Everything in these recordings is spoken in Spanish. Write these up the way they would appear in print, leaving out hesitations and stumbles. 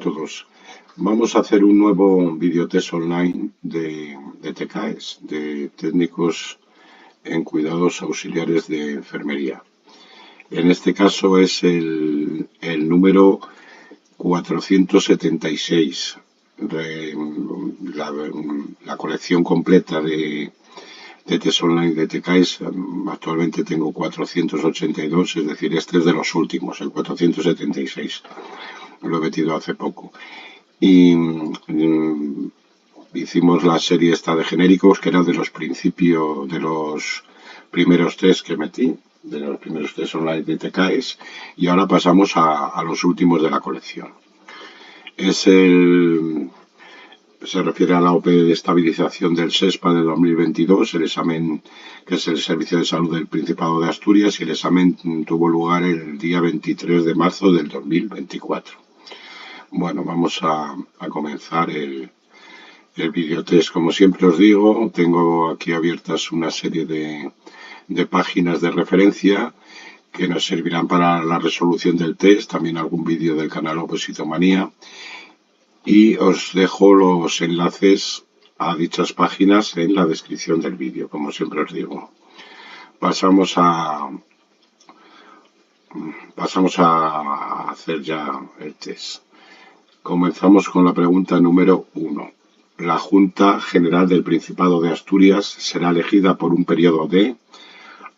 todos. Vamos a hacer un nuevo videotest online de TCAES, de técnicos en cuidados auxiliares de enfermería. En este caso es el número 476, la colección completa de test online de TCAES. Actualmente tengo 482, es decir, este es de los últimos, el 476. Lo he metido hace poco. Y hicimos la serie esta de genéricos, que era de los principios, de los primeros test que metí, de los primeros test online de TCAES, y ahora pasamos a los últimos de la colección. Se refiere a la OPE de estabilización del SESPA de 2022, el examen que es el Servicio de Salud del Principado de Asturias, y el examen tuvo lugar el día 23 de marzo del 2024. Bueno, vamos a comenzar el videotest. Como siempre os digo, tengo aquí abiertas una serie de páginas de referencia que nos servirán para la resolución del test, también algún vídeo del canal Opositomanía, y os dejo los enlaces a dichas páginas en la descripción del vídeo, como siempre os digo. Pasamos a hacer ya el test. Comenzamos con la pregunta número 1. La Junta General del Principado de Asturias será elegida por un periodo de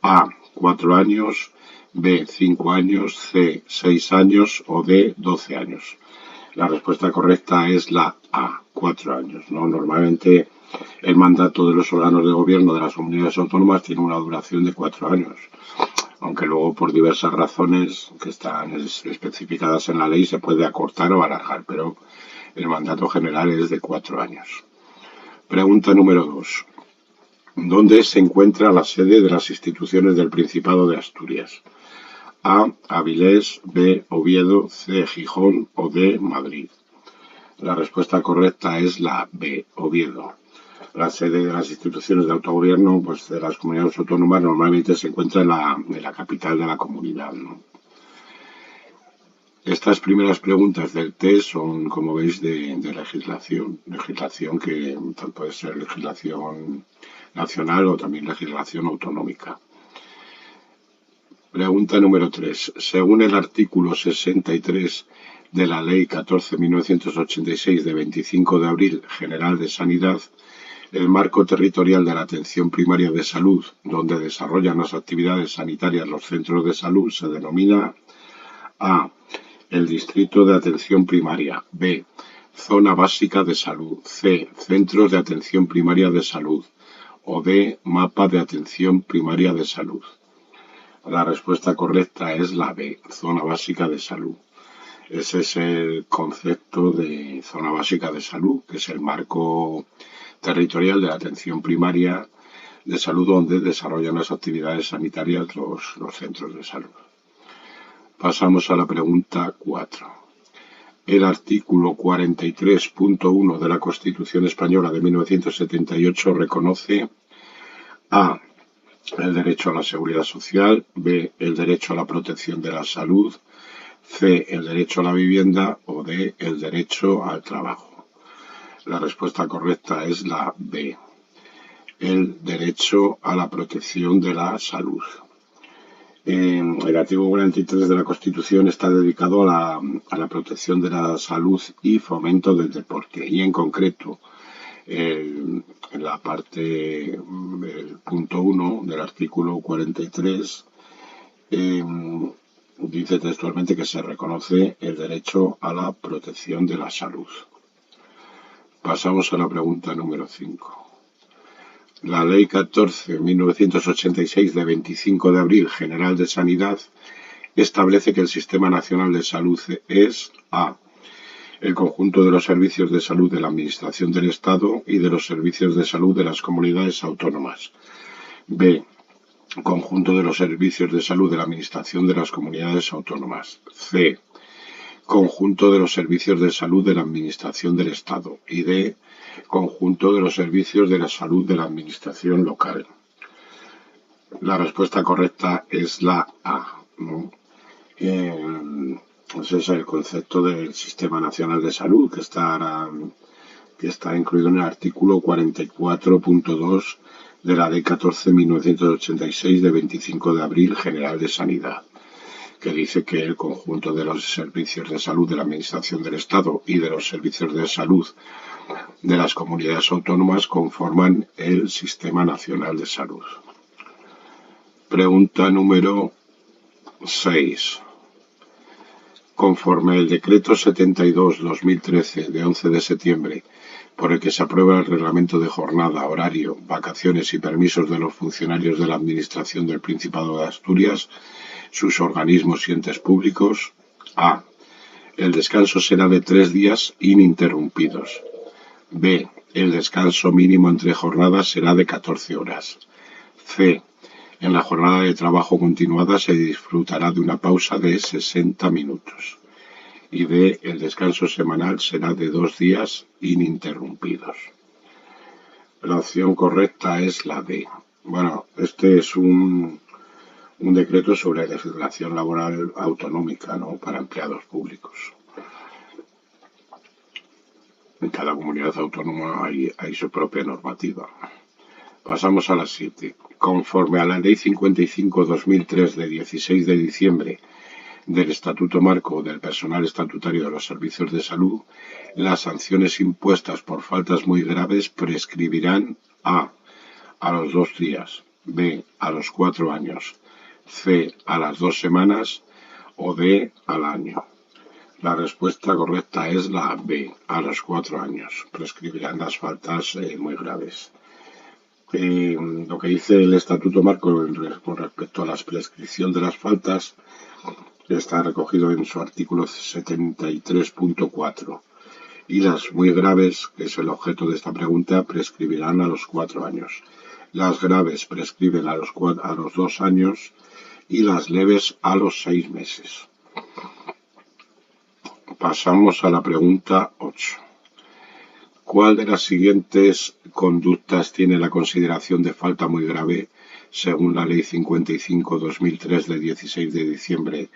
A, 4 años, B, 5 años, C, 6 años o D, 12 años. La respuesta correcta es la A, 4 años, ¿no? Normalmente el mandato de los órganos de gobierno de las comunidades autónomas tiene una duración de 4 años, aunque luego por diversas razones que están especificadas en la ley se puede acortar o alargar, pero el mandato general es de 4 años. Pregunta número 2. ¿Dónde se encuentra la sede de las instituciones del Principado de Asturias? A, Avilés, B, Oviedo, C, Gijón o D, Madrid. La respuesta correcta es la B, Oviedo. La sede de las instituciones de autogobierno, pues de las comunidades autónomas, normalmente se encuentra en la capital de la comunidad, ¿no? Estas primeras preguntas del test son, como veis, de legislación que puede ser legislación nacional o también legislación autonómica. Pregunta número 3. Según el artículo 63 de la Ley 14.1986 de 25 de abril General de Sanidad, el marco territorial de la atención primaria de salud, donde desarrollan las actividades sanitarias los centros de salud, se denomina A, el distrito de atención primaria, B, zona básica de salud, C, centros de atención primaria de salud o D, mapa de atención primaria de salud. La respuesta correcta es la B, zona básica de salud. Ese es el concepto de zona básica de salud, que es el marco territorial de la atención primaria de salud donde desarrollan las actividades sanitarias los centros de salud. Pasamos a la pregunta 4. El artículo 43.1 de la Constitución Española de 1978 reconoce A, el derecho a la seguridad social, B, el derecho a la protección de la salud, C, el derecho a la vivienda o D, el derecho al trabajo. La respuesta correcta es la B, el derecho a la protección de la salud. El artículo 43 de la Constitución está dedicado a la protección de la salud y fomento del deporte, y en concreto en la parte, el punto 1 del artículo 43 dice textualmente que se reconoce el derecho a la protección de la salud. Pasamos a la pregunta número 5. La Ley 14.1986 de 25 de abril General de Sanidad establece que el Sistema Nacional de Salud es A, el conjunto de los servicios de salud de la Administración del Estado y de los servicios de salud de las comunidades autónomas. B, conjunto de los servicios de salud de la Administración de las comunidades autónomas. C, conjunto de los servicios de salud de la Administración del Estado. Y D, conjunto de los servicios de la salud de la Administración local. La respuesta correcta es la A, ¿no? Ese es el concepto del Sistema Nacional de Salud, que está incluido en el artículo 44.2 de la Ley 14.1986 de 25 de abril General de Sanidad, que dice que el conjunto de los servicios de salud de la Administración del Estado y de los servicios de salud de las comunidades autónomas conforman el Sistema Nacional de Salud. Pregunta número 6. Conforme el Decreto 72/2013 de 11 de septiembre, por el que se aprueba el reglamento de jornada, horario, vacaciones y permisos de los funcionarios de la Administración del Principado de Asturias, sus organismos y entes públicos. A. El descanso será de 3 días ininterrumpidos. B. El descanso mínimo entre jornadas será de 14 horas. C. En la jornada de trabajo continuada se disfrutará de una pausa de 60 minutos. Y D. El descanso semanal será de 2 días ininterrumpidos. La opción correcta es la D. Bueno, este es un decreto sobre legislación laboral autonómica, ¿no?, para empleados públicos. En cada comunidad autónoma hay su propia normativa. Pasamos a la 7. Conforme a la Ley 55/2003 de 16 de diciembre del Estatuto Marco del Personal Estatutario de los Servicios de Salud, las sanciones impuestas por faltas muy graves prescribirán a los 2 días, B, a los 4 años, C, a las 2 semanas o D, al año. La respuesta correcta es la B, a los 4 años. Prescribirán las faltas muy graves. Lo que dice el Estatuto Marco con respecto a la prescripción de las faltas está recogido en su artículo 73.4. Y las muy graves, que es el objeto de esta pregunta, prescribirán a los 4 años. Las graves prescriben a los 2 años y las leves a los 6 meses. Pasamos a la pregunta 8. ¿Cuál de las siguientes conductas tiene la consideración de falta muy grave según la Ley 55/2003 de 16 de diciembre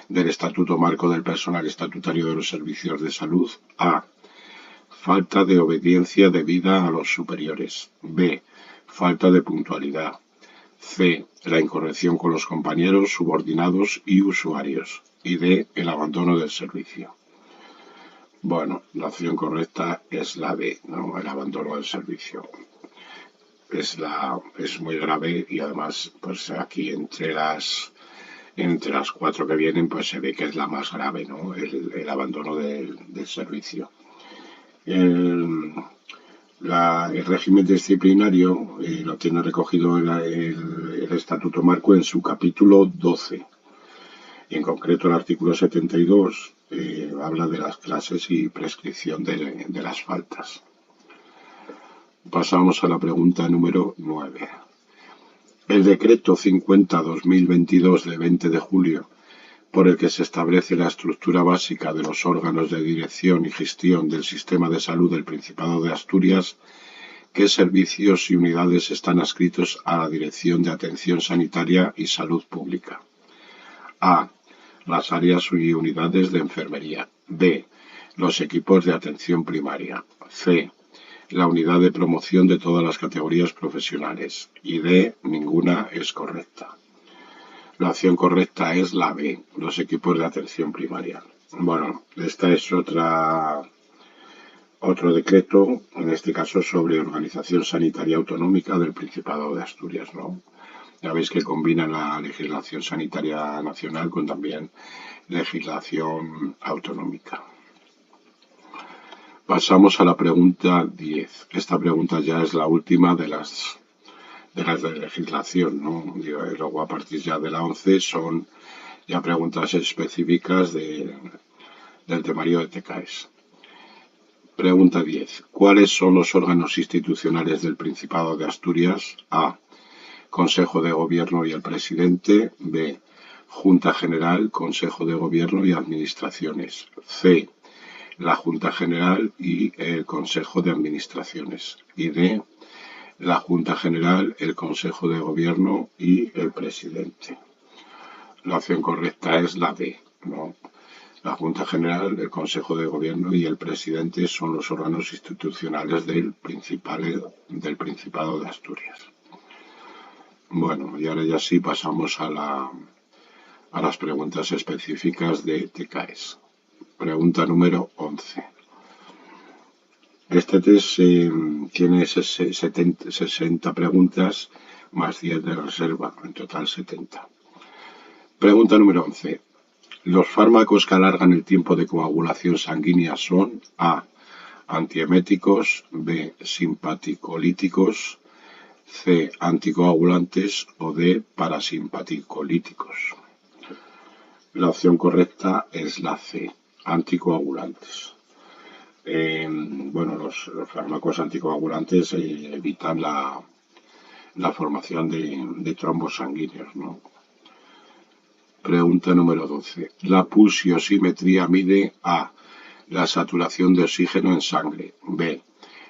del Estatuto Marco del Personal Estatutario de los Servicios de Salud? A. Falta de obediencia debida a los superiores. B. Falta de puntualidad. C. La incorrección con los compañeros, subordinados y usuarios. Y D. El abandono del servicio. Bueno, la opción correcta es la B, ¿no?, el abandono del servicio. Es muy grave y además, pues aquí entre las 4 que vienen, pues se ve que es la más grave, ¿no?, el abandono del servicio. El régimen disciplinario lo tiene recogido el Estatuto Marco en su capítulo 12. Y en concreto el artículo 72 habla de las clases y prescripción de las faltas. Pasamos a la pregunta número 9. El decreto 50/2022 de 20 de julio, por el que se establece la estructura básica de los órganos de dirección y gestión del sistema de salud del Principado de Asturias, ¿qué servicios y unidades están adscritos a la Dirección de Atención Sanitaria y Salud Pública? A. Las áreas y unidades de enfermería. B. Los equipos de atención primaria. C. La unidad de promoción de todas las categorías profesionales. Y D. Ninguna es correcta. La opción correcta es la B. Los equipos de atención primaria. Bueno, esta es otro decreto, en este caso sobre organización sanitaria autonómica del Principado de Asturias, ¿no? Ya veis que combina la legislación sanitaria nacional con también legislación autonómica. Pasamos a la pregunta 10. Esta pregunta ya es la última de las de legislación, ¿no? Y luego a partir ya de la 11 son ya preguntas específicas del temario de TCAES. Pregunta 10. ¿Cuáles son los órganos institucionales del Principado de Asturias? A. Consejo de Gobierno y el Presidente. B. Junta General, Consejo de Gobierno y Administraciones. C. La Junta General y el Consejo de Administraciones. Y D. La Junta General, el Consejo de Gobierno y el Presidente. La opción correcta es la D, ¿no? La Junta General, el Consejo de Gobierno y el Presidente son los órganos institucionales del Principado de Asturias. Bueno, y ahora ya sí pasamos a las preguntas específicas de TCAES. Pregunta número 11. Este test tiene 60 preguntas más 10 de reserva, en total 70. Pregunta número 11. Los fármacos que alargan el tiempo de coagulación sanguínea son A. Antieméticos, B. Simpaticolíticos, C. Anticoagulantes o D. Parasimpaticolíticos. La opción correcta es la C. Anticoagulantes. Bueno, los fármacos anticoagulantes evitan la formación de trombos sanguíneos, ¿no? Pregunta número 12. La pulsiosimetría mide A. La saturación de oxígeno en sangre. B.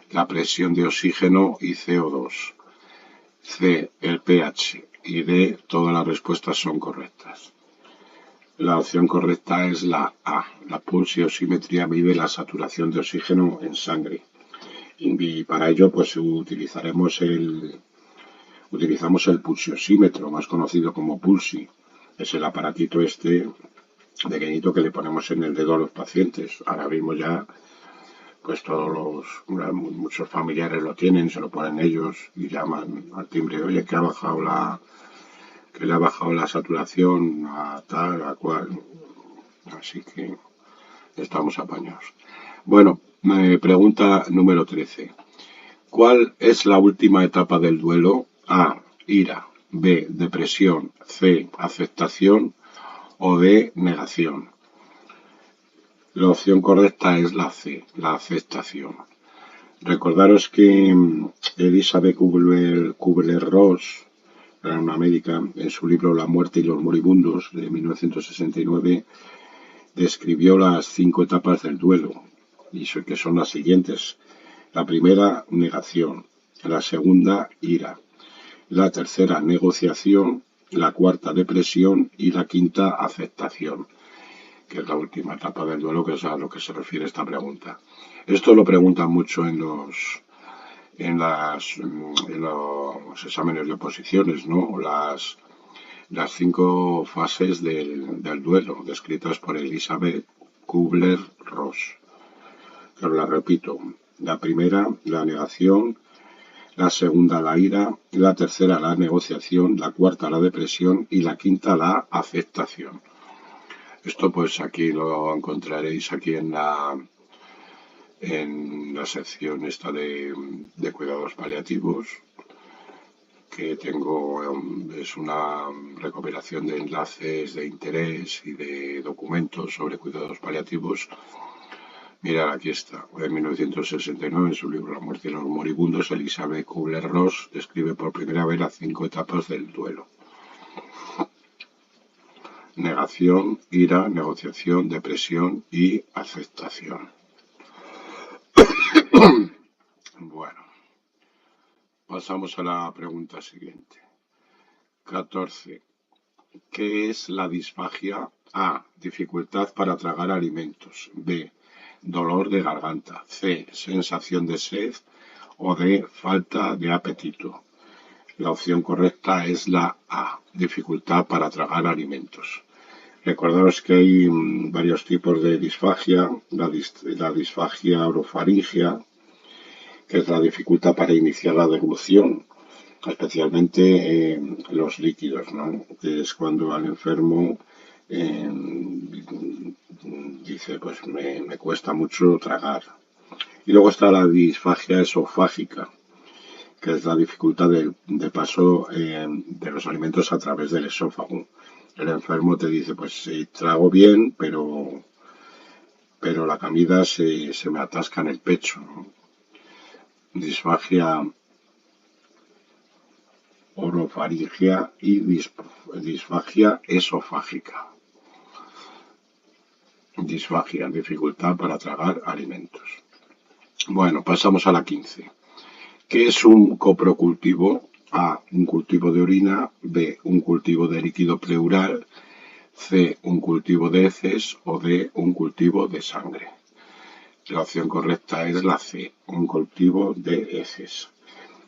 La presión de oxígeno y CO2. C. El pH. Y D. Todas las respuestas son correctas. La opción correcta es la A. La pulsiosimetría mide la saturación de oxígeno en sangre. Y para ello, pues utilizamos el pulsiosímetro, más conocido como Pulsi. Es el aparatito este pequeñito que le ponemos en el dedo a los pacientes. Ahora mismo ya, pues muchos familiares lo tienen, se lo ponen ellos y llaman al timbre, oye, que le ha bajado la saturación a tal, a cual. Así que estamos apañados. Bueno, pregunta número 13. ¿Cuál es la última etapa del duelo? A. Ira. B. Depresión. C. Aceptación. O D. Negación. La opción correcta es la C. La aceptación. Recordaros que Elizabeth Kubler-Ross, una médica, en su libro La muerte y los moribundos, de 1969, describió las 5 etapas del duelo, y que son las siguientes. La primera, negación. La segunda, ira. La tercera, negociación. La cuarta, depresión. Y la quinta, aceptación, que es la última etapa del duelo, que es a lo que se refiere esta pregunta. Esto lo preguntan mucho en los exámenes de oposiciones, ¿no? Las 5 fases del duelo, descritas por Elizabeth Kubler-Ross. Pero la repito. La primera, la negación. La segunda, la ira. La tercera, la negociación. La cuarta, la depresión. Y la quinta, la aceptación. Esto pues aquí lo encontraréis aquí en la sección esta de cuidados paliativos, que tengo, es una recopilación de enlaces de interés y de documentos sobre cuidados paliativos. Mirad, aquí está. En 1969, en su libro La muerte y los moribundos, Elizabeth Kubler-Ross describe por primera vez las 5 etapas del duelo. Negación, ira, negociación, depresión y aceptación. Bueno, pasamos a la pregunta siguiente. 14. ¿Qué es la disfagia? A. Dificultad para tragar alimentos. B. Dolor de garganta. C. Sensación de sed. O D. Falta de apetito. La opción correcta es la A. Dificultad para tragar alimentos. Recordaros que hay varios tipos de disfagia. La disfagia orofaringea, que es la dificultad para iniciar la deglución, especialmente los líquidos, ¿no? Que es cuando al enfermo dice, pues me cuesta mucho tragar. Y luego está la disfagia esofágica, que es la dificultad de paso de los alimentos a través del esófago. El enfermo te dice, pues trago bien, pero la comida se me atasca en el pecho, ¿no? Disfagia orofaringea y disfagia esofágica. Disfagia, dificultad para tragar alimentos. Bueno, pasamos a la 15. ¿Qué es un coprocultivo? A. Un cultivo de orina. B. Un cultivo de líquido pleural. C, un cultivo de heces o D, un cultivo de sangre. La opción correcta es la C, un cultivo de heces,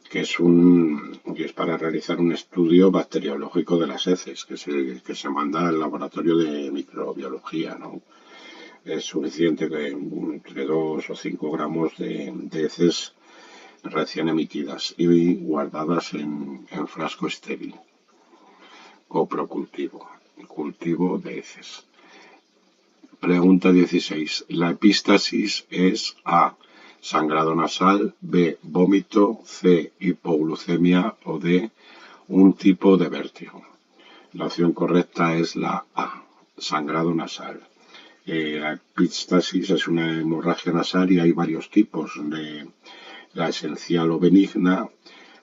que es para realizar un estudio bacteriológico de las heces, que se manda al laboratorio de microbiología, ¿no? Es suficiente que entre 2 o 5 gramos de heces recién emitidas y guardadas en frasco estéril. Coprocultivo, cultivo de heces. Pregunta 16. La epístasis es A, sangrado nasal, B, vómito, C, hipoglucemia o D, un tipo de vértigo. La opción correcta es la A, sangrado nasal. La epístasis es una hemorragia nasal y hay varios tipos, de la esencial o benigna,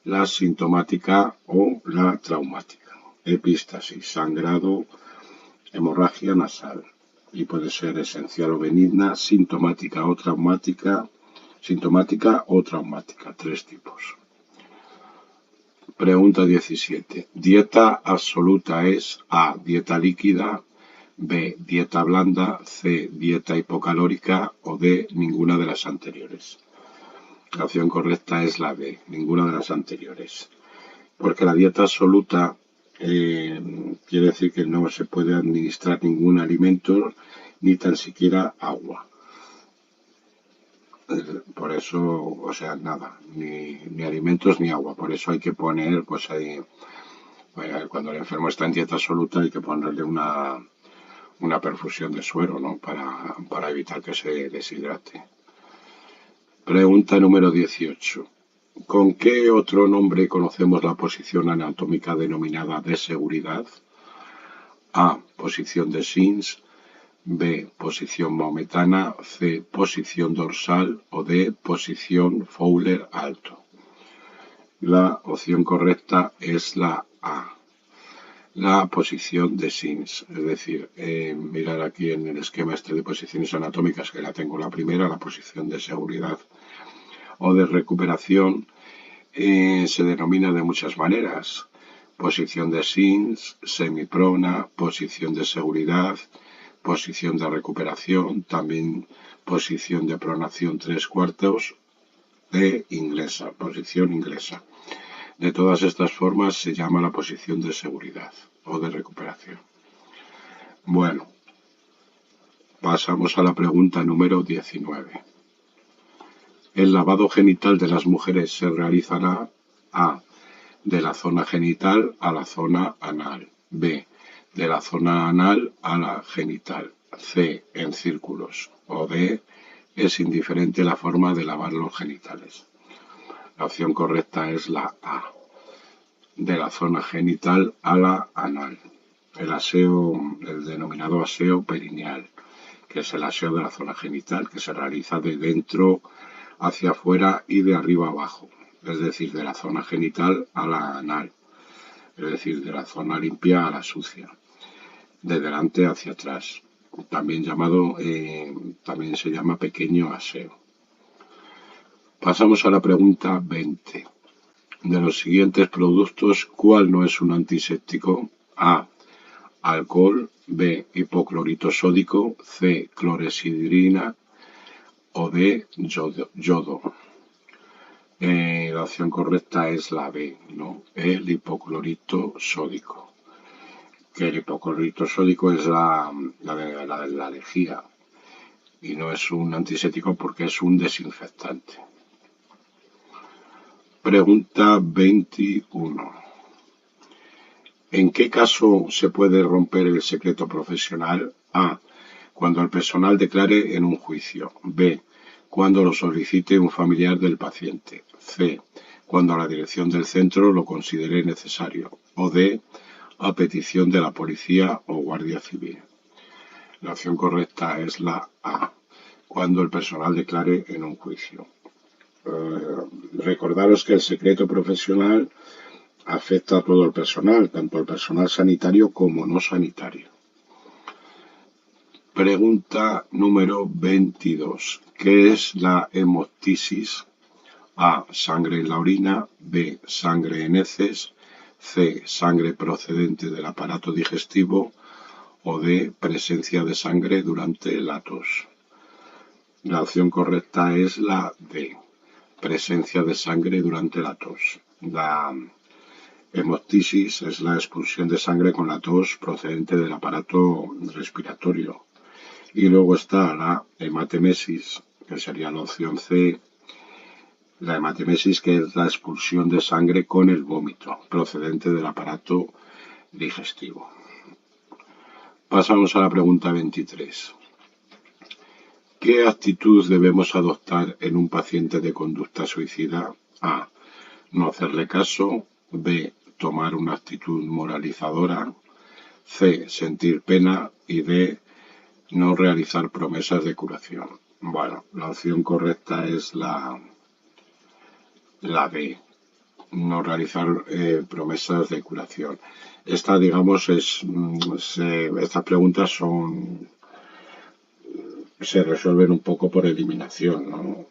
la sintomática o la traumática. Epístasis, sangrado, hemorragia nasal. Y puede ser esencial o benigna, sintomática o traumática, tres tipos. Pregunta 17. Dieta absoluta es A, dieta líquida, B, dieta blanda, C, dieta hipocalórica o D, ninguna de las anteriores. La opción correcta es la B, ninguna de las anteriores. Porque la dieta absoluta quiere decir que no se puede administrar ningún alimento ni tan siquiera agua. Por eso, o sea, nada, ni alimentos ni agua. Por eso hay que poner, pues ahí, cuando el enfermo está en dieta absoluta hay que ponerle una perfusión de suero, ¿no? Para evitar que se deshidrate. Pregunta número 18. ¿Con qué otro nombre conocemos la posición anatómica denominada de seguridad? A, posición de Sims, B, posición maometana, C, posición dorsal o D, posición Fowler alto. La opción correcta es la A, la posición de Sims. Es decir, mirar aquí en el esquema este de posiciones anatómicas, que la tengo la primera, la posición de seguridad o de recuperación, se denomina de muchas maneras. Posición de Sims, semiprona, posición de seguridad, posición de recuperación, también posición de pronación 3/4 e inglesa, posición inglesa. De todas estas formas se llama la posición de seguridad o de recuperación. Bueno, pasamos a la pregunta número 19. El lavado genital de las mujeres se realizará A, de la zona genital a la zona anal, B, de la zona anal a la genital, C, en círculos o D, es indiferente la forma de lavar los genitales. La opción correcta es la A, de la zona genital a la anal. El denominado aseo perineal, que es el aseo de la zona genital, que se realiza de dentro hacia afuera y de arriba abajo, es decir, de la zona genital a la anal, es decir, de la zona limpia a la sucia, de delante hacia atrás, también se llama pequeño aseo. Pasamos a la pregunta 20. De los siguientes productos, ¿cuál no es un antiséptico? A, alcohol, B, hipoclorito sódico, C, clorexidrina o D, yodo. La opción correcta es la B, ¿no? El hipoclorito sódico. Que el hipoclorito sódico es la de la lejía y no es un antiséptico porque es un desinfectante. Pregunta 21. ¿En qué caso se puede romper el secreto profesional? A, cuando el personal declare en un juicio. B, cuando lo solicite un familiar del paciente. C, cuando la dirección del centro lo considere necesario. O D, a petición de la policía o guardia civil. La opción correcta es la A, cuando el personal declare en un juicio. Recordaros que el secreto profesional afecta a todo el personal, tanto al personal sanitario como no sanitario. Pregunta número 22. ¿Qué es la hemoptisis? A, sangre en la orina, B, sangre en heces, C, sangre procedente del aparato digestivo o D, presencia de sangre durante la tos. La opción correcta es la D, presencia de sangre durante la tos. La hemoptisis es la expulsión de sangre con la tos procedente del aparato respiratorio. Y luego está la hematemesis, que sería la opción C, la hematemesis, que es la expulsión de sangre con el vómito, procedente del aparato digestivo. Pasamos a la pregunta 23. ¿Qué actitud debemos adoptar en un paciente de conducta suicida? A. No hacerle caso. B. Tomar una actitud moralizadora. C. Sentir pena. Y D. No realizar promesas de curación. Bueno, la opción correcta es la B. No realizar promesas de curación. Esta, digamos, estas preguntas se resuelven un poco por eliminación, ¿no?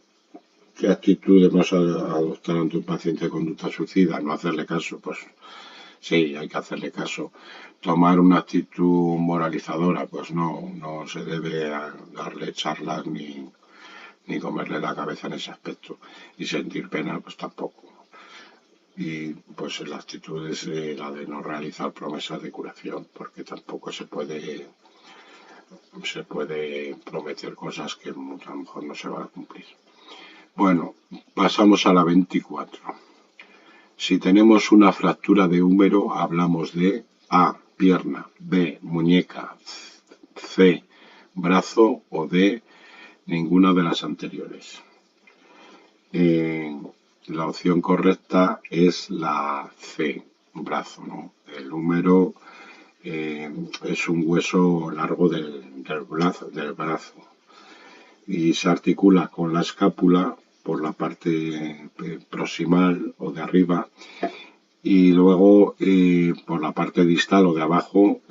¿Qué actitud debemos adoptar ante un paciente de conducta suicida? No hacerle caso, pues sí, hay que hacerle caso. Tomar una actitud moralizadora, pues no se debe darle charlas ni comerle la cabeza en ese aspecto. Y sentir pena, pues tampoco. Y pues la actitud es la de no realizar promesas de curación, porque tampoco se puede prometer cosas que a lo mejor no se van a cumplir. Bueno, pasamos a la 24. Si tenemos una fractura de húmero, hablamos de A, pierna, B, muñeca, C, brazo o D, ninguna de las anteriores. La opción correcta es la C, brazo, ¿no? El húmero es un hueso largo del brazo y se articula con la escápula por la parte proximal o de arriba y luego por la parte distal o de abajo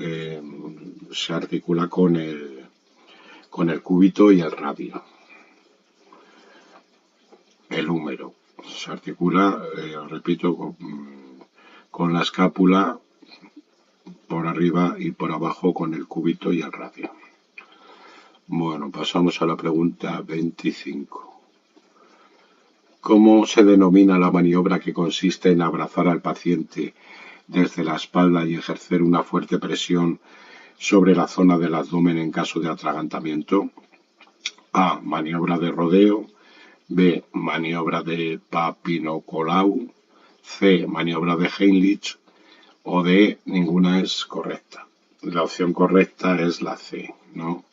se articula con el cúbito y el radio. El húmero se articula, repito, con la escápula por arriba y por abajo con el cúbito y el radio. Bueno, pasamos a la pregunta 25. ¿Cómo se denomina la maniobra que consiste en abrazar al paciente desde la espalda y ejercer una fuerte presión sobre la zona del abdomen en caso de atragantamiento? A. Maniobra de rodeo. B. Maniobra de Papin-Nicolau. C. Maniobra de Heimlich. O D. Ninguna es correcta. La opción correcta es la C, ¿no?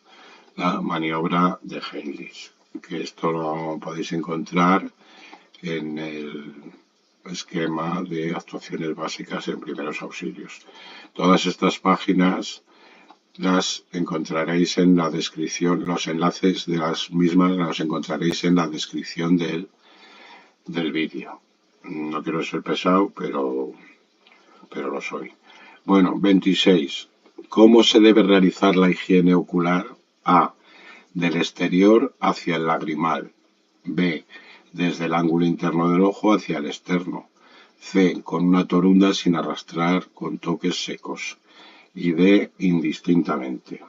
La maniobra de Heimlich, que esto lo podéis encontrar en el esquema de actuaciones básicas en primeros auxilios. Todas estas páginas las encontraréis en la descripción, los enlaces de las mismas los encontraréis en la descripción del vídeo. No quiero ser pesado, pero lo soy. Bueno, 26. ¿Cómo se debe realizar la higiene ocular? A. Del exterior hacia el lagrimal. B. Desde el ángulo interno del ojo hacia el externo. C. Con una torunda sin arrastrar con toques secos. Y D. Indistintamente.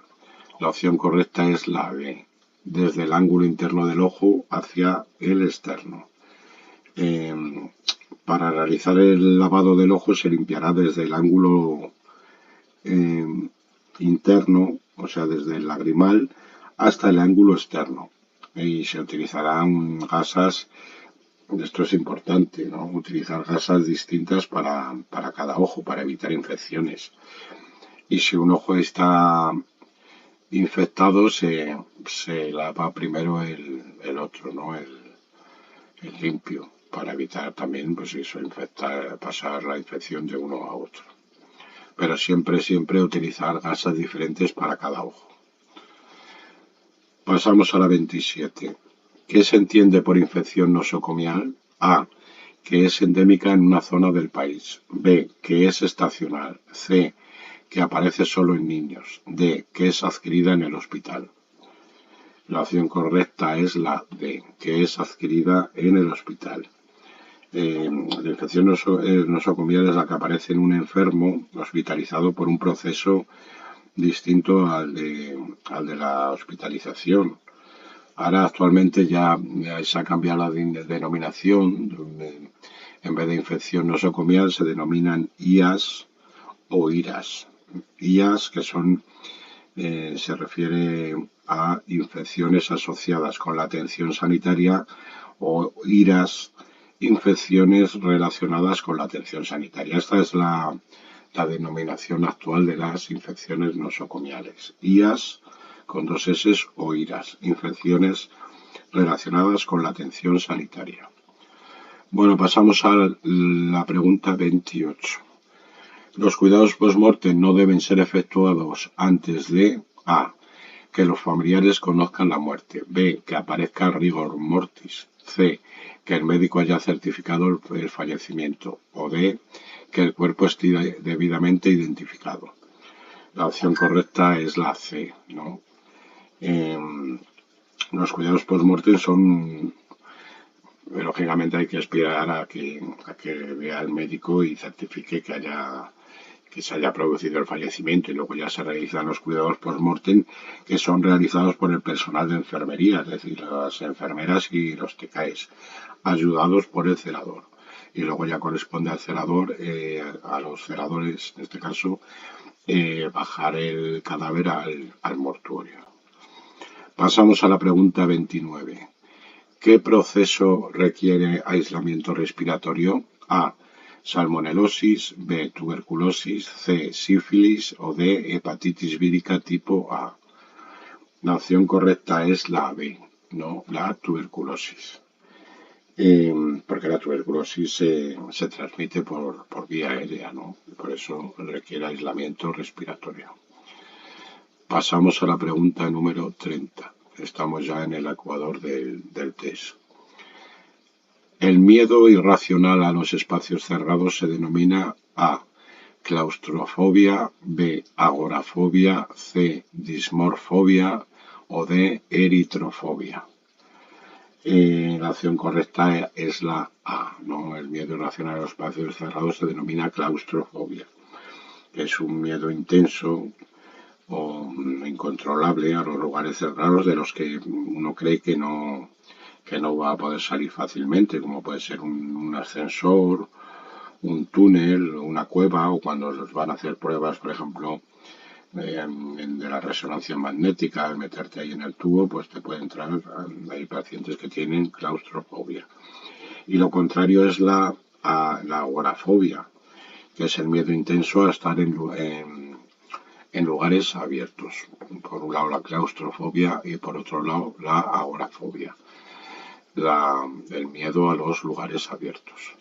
La opción correcta es la B. Desde el ángulo interno del ojo hacia el externo. Para realizar el lavado del ojo se limpiará desde el ángulo interno, o sea, desde el lagrimal, hasta el ángulo externo. Y se utilizarán gasas, esto es importante, ¿no? Utilizar gasas distintas para cada ojo, para evitar infecciones. Y si un ojo está infectado, se lava primero el otro, ¿no? El limpio, para evitar también, pues eso, pasar la infección de uno a otro. Pero siempre utilizar gasas diferentes para cada ojo. Pasamos a la 27. ¿Qué se entiende por infección nosocomial? A. Que es endémica en una zona del país. B. Que es estacional. C. Que aparece solo en niños. D. Que es adquirida en el hospital. La opción correcta es la D. Que es adquirida en el hospital. La infección nosocomial es la que aparece en un enfermo hospitalizado por un proceso distinto al de la hospitalización. Ahora actualmente ya se ha cambiado la denominación. En vez de infección nosocomial se denominan IAS o IRAS. IAS, que se refiere a infecciones asociadas con la atención sanitaria, o IRAS, infecciones relacionadas con la atención sanitaria. Esta es la denominación actual de las infecciones nosocomiales. IAS con 2 S o IRAS, infecciones relacionadas con la atención sanitaria. Bueno, pasamos a la pregunta 28. Los cuidados post-mortem no deben ser efectuados antes de A. Que los familiares conozcan la muerte. B. Que aparezca el rigor mortis. C. Que el médico haya certificado el fallecimiento. O D. Que el cuerpo esté debidamente identificado. La opción correcta es la C, ¿no? Los cuidados post-mortem son, lógicamente hay que esperar a que vea el médico y certifique que se haya producido el fallecimiento, y luego ya se realizan los cuidados post-mortem, que son realizados por el personal de enfermería, es decir, las enfermeras y los TCAEs, ayudados por el celador. Y luego ya corresponde al celador, a los celadores, en este caso, bajar el cadáver al mortuorio. Pasamos a la pregunta 29. ¿Qué proceso requiere aislamiento respiratorio? A. Salmonelosis. B. Tuberculosis. C. Sífilis. O D. Hepatitis vírica tipo A. La opción correcta es la B, no la tuberculosis. Porque la tuberculosis se transmite por vía aérea, ¿no? Por eso requiere aislamiento respiratorio. Pasamos a la pregunta número 30. Estamos ya en el ecuador del test. El miedo irracional a los espacios cerrados se denomina A. Claustrofobia. B. Agorafobia. C. Dismorfobia. O D. Eritrofobia. La opción correcta es la A, ¿no? El miedo irracional a los espacios cerrados se denomina claustrofobia. Es un miedo intenso o incontrolable a los lugares cerrados, de los que uno cree que no va a poder salir fácilmente, como puede ser un ascensor, un túnel, una cueva, o cuando los van a hacer pruebas, por ejemplo, de la resonancia magnética. Al meterte ahí en el tubo, pues te puede entrar. Hay pacientes que tienen claustrofobia. Y lo contrario es la agorafobia, que es el miedo intenso a estar en lugares abiertos. Por un lado la claustrofobia y por otro lado la agorafobia, el miedo a los lugares abiertos.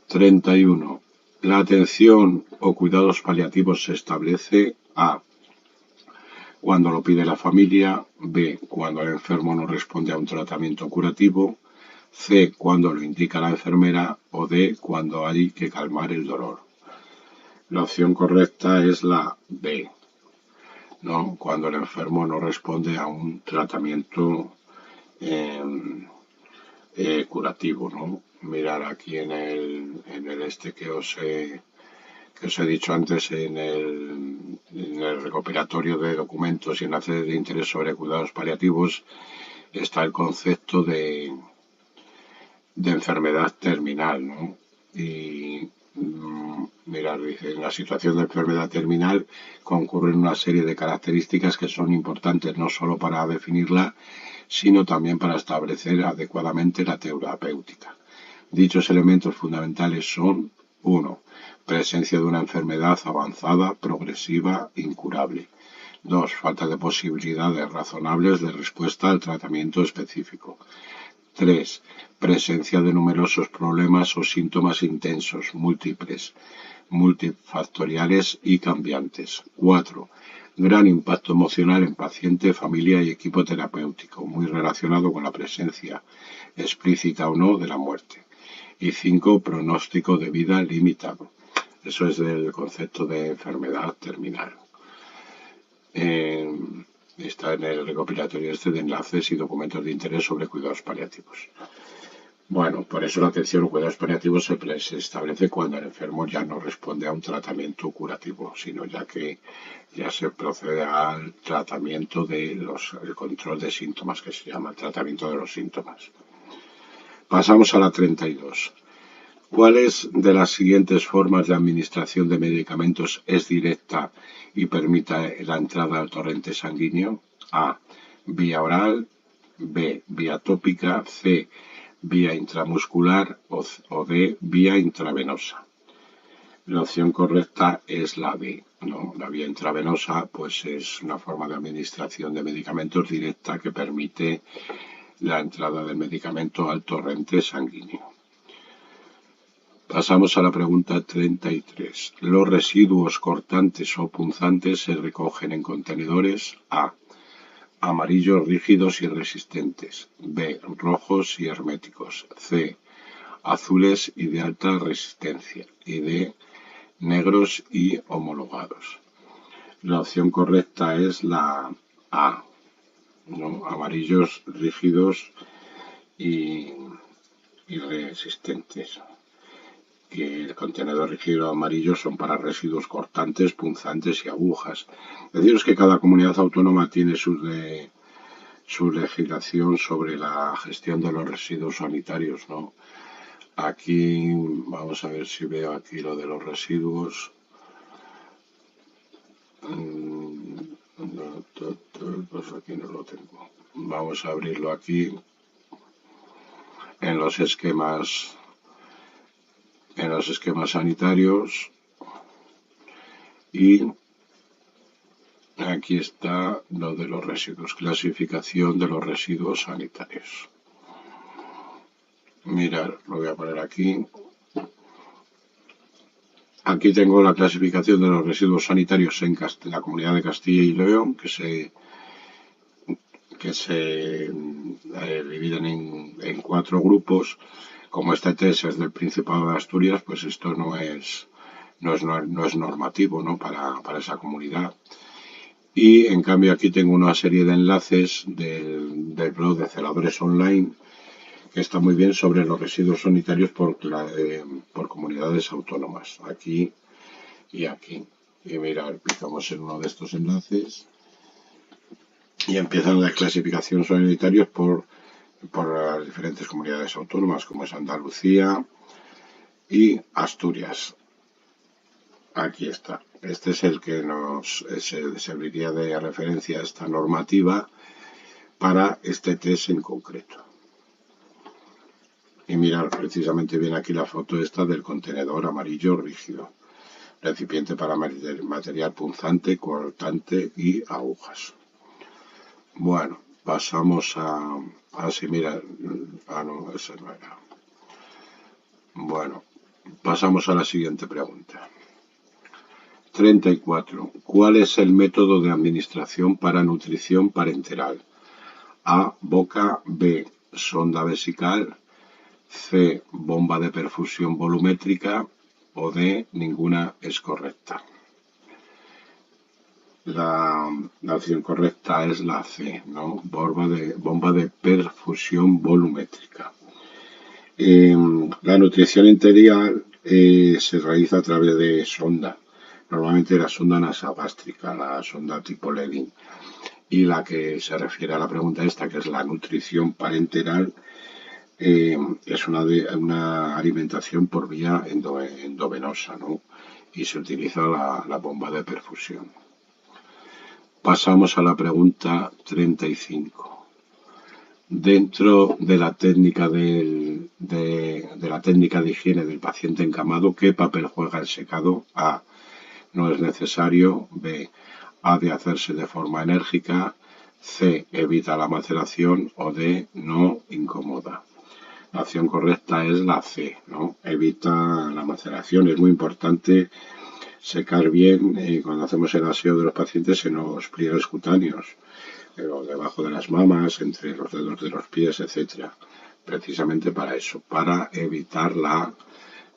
31. La atención o cuidados paliativos se establece A. Cuando lo pide la familia. B. Cuando el enfermo no responde a un tratamiento curativo. C. Cuando lo indica la enfermera. O D. Cuando hay que calmar el dolor. La opción correcta es la B, ¿no? Cuando el enfermo no responde a un tratamiento curativo, ¿no? Mirar aquí en el que os he dicho antes, en el recopilatorio de documentos y enlaces de interés sobre cuidados paliativos, está el concepto de enfermedad terminal, ¿no? Y mirar, dice, en la situación de enfermedad terminal concurren una serie de características que son importantes no solo para definirla, sino también para establecer adecuadamente la terapéutica. Dichos elementos fundamentales son: 1. Presencia de una enfermedad avanzada, progresiva, incurable. 2. Falta de posibilidades razonables de respuesta al tratamiento específico. 3. Presencia de numerosos problemas o síntomas intensos, múltiples, multifactoriales y cambiantes. 4. Gran impacto emocional en paciente, familia y equipo terapéutico, muy relacionado con la presencia, explícita o no, de la muerte. Y 5. Pronóstico de vida limitado. Eso es del concepto de enfermedad terminal. Está en el recopilatorio de enlaces y documentos de interés sobre cuidados paliativos. Bueno, por eso la atención o cuidados paliativos se establece cuando el enfermo ya no responde a un tratamiento curativo, sino ya que ya se procede al tratamiento el control de síntomas, que se llama el tratamiento de los síntomas. Pasamos a la 32. ¿Cuáles de las siguientes formas de administración de medicamentos es directa y permite la entrada al torrente sanguíneo? A. Vía oral. B. Vía tópica. C. Vía intramuscular. O D. Vía intravenosa. La opción correcta es la B. ¿No? La vía intravenosa pues es una forma de administración de medicamentos directa que permite la entrada del medicamento al torrente sanguíneo. Pasamos a la pregunta 33. Los residuos cortantes o punzantes se recogen en contenedores A. Amarillos rígidos y resistentes. B. Rojos y herméticos. C. Azules y de alta resistencia. Y D. Negros y homologados. La opción correcta es la A. ¿No? Amarillos rígidos y resistentes. Que el contenedor rígido amarillo son para residuos cortantes, punzantes y agujas. Deciros que cada comunidad autónoma tiene su legislación sobre la gestión de los residuos sanitarios, ¿no? Aquí, vamos a ver si veo aquí lo de los residuos. Pues aquí no lo tengo. Vamos a abrirlo aquí en los esquemas sanitarios y aquí está lo de los residuos, clasificación de los residuos sanitarios. Mirad, lo voy a poner aquí. Aquí tengo la clasificación de los residuos sanitarios en la Comunidad de Castilla y León, que se dividen en 4 grupos. Como este test es del Principado de Asturias, pues esto no es normativo, ¿no? para esa comunidad. Y en cambio aquí tengo una serie de enlaces del blog de Celadores Online, que está muy bien, sobre los residuos sanitarios por comunidades autónomas, aquí y aquí. Y mira, picamos en uno de estos enlaces y empiezan las clasificaciones sanitarias por las diferentes comunidades autónomas, como es Andalucía y Asturias. Aquí está. Este es el que nos serviría de referencia a esta normativa para este test en concreto. Y mirar, precisamente viene aquí la foto esta del contenedor amarillo rígido. Recipiente para material punzante, cortante y agujas. Bueno, pasamos a... sí, mira... no, esa no era. Bueno, pasamos a la siguiente pregunta. 34. ¿Cuál es el método de administración para nutrición parenteral? A. Boca. B. Sonda vesical. C. Bomba de perfusión volumétrica. O D. Ninguna es correcta. La opción correcta es la C, ¿no? Bomba de perfusión volumétrica. La nutrición enteral se realiza a través de sonda. Normalmente la sonda nasogástrica, la sonda tipo Levin. Y la que se refiere a la pregunta esta, que es la nutrición parenteral, es una alimentación por vía endovenosa, ¿no? Y se utiliza la bomba de perfusión. Pasamos a la pregunta 35. Dentro de la técnica de la técnica de higiene del paciente encamado, ¿qué papel juega el secado? A. No es necesario. B. Ha de hacerse de forma enérgica. C. Evita la maceración. O D. No incomoda. La opción correcta es la C, ¿no? Evita la maceración. Es muy importante secar bien cuando hacemos el aseo de los pacientes en los pliegues cutáneos, debajo de las mamas, entre los dedos de los pies, etcétera. Precisamente para eso, para evitar la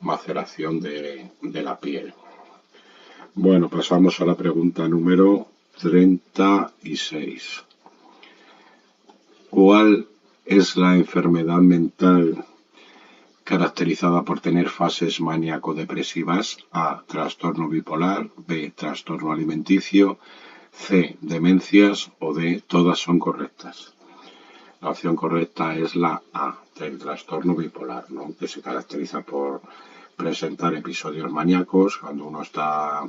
maceración de la piel. Bueno, pasamos a la pregunta número 36. ¿Cuál es la enfermedad mental caracterizada por tener fases maníaco-depresivas. A. Trastorno bipolar. B. Trastorno alimenticio. C. Demencias. O D. Todas son correctas. La opción correcta es la A, del trastorno bipolar, ¿no? Que se caracteriza por presentar episodios maníacos cuando uno está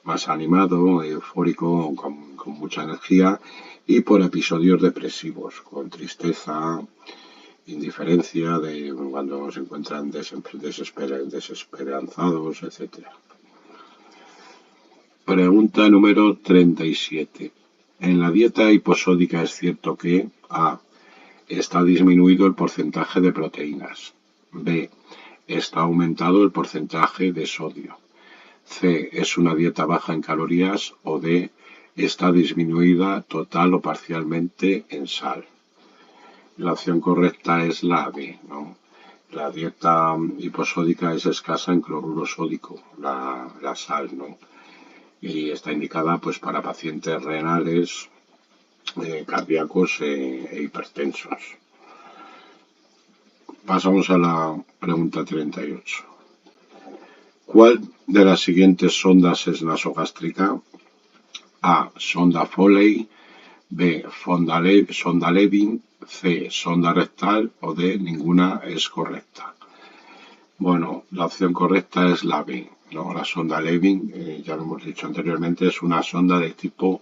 más animado, eufórico, con mucha energía, y por episodios depresivos, con tristeza, indiferencia, de cuando se encuentran desesperanzados, etc. Pregunta número 37. En la dieta hiposódica es cierto que A. Está disminuido el porcentaje de proteínas. B. Está aumentado el porcentaje de sodio. C. Es una dieta baja en calorías. O D. Está disminuida total o parcialmente en sal. La opción correcta es la B, ¿no? La dieta hiposódica es escasa en cloruro sódico, la sal, ¿no? Y está indicada pues para pacientes renales, cardíacos e hipertensos. Pasamos a la pregunta 38. ¿Cuál de las siguientes sondas es nasogástrica? A. Sonda Foley. B. Sonda Levin. C. Sonda rectal. O D. Ninguna es correcta. Bueno, la opción correcta es la B, ¿no? La sonda Levin, ya lo hemos dicho anteriormente, es una sonda de tipo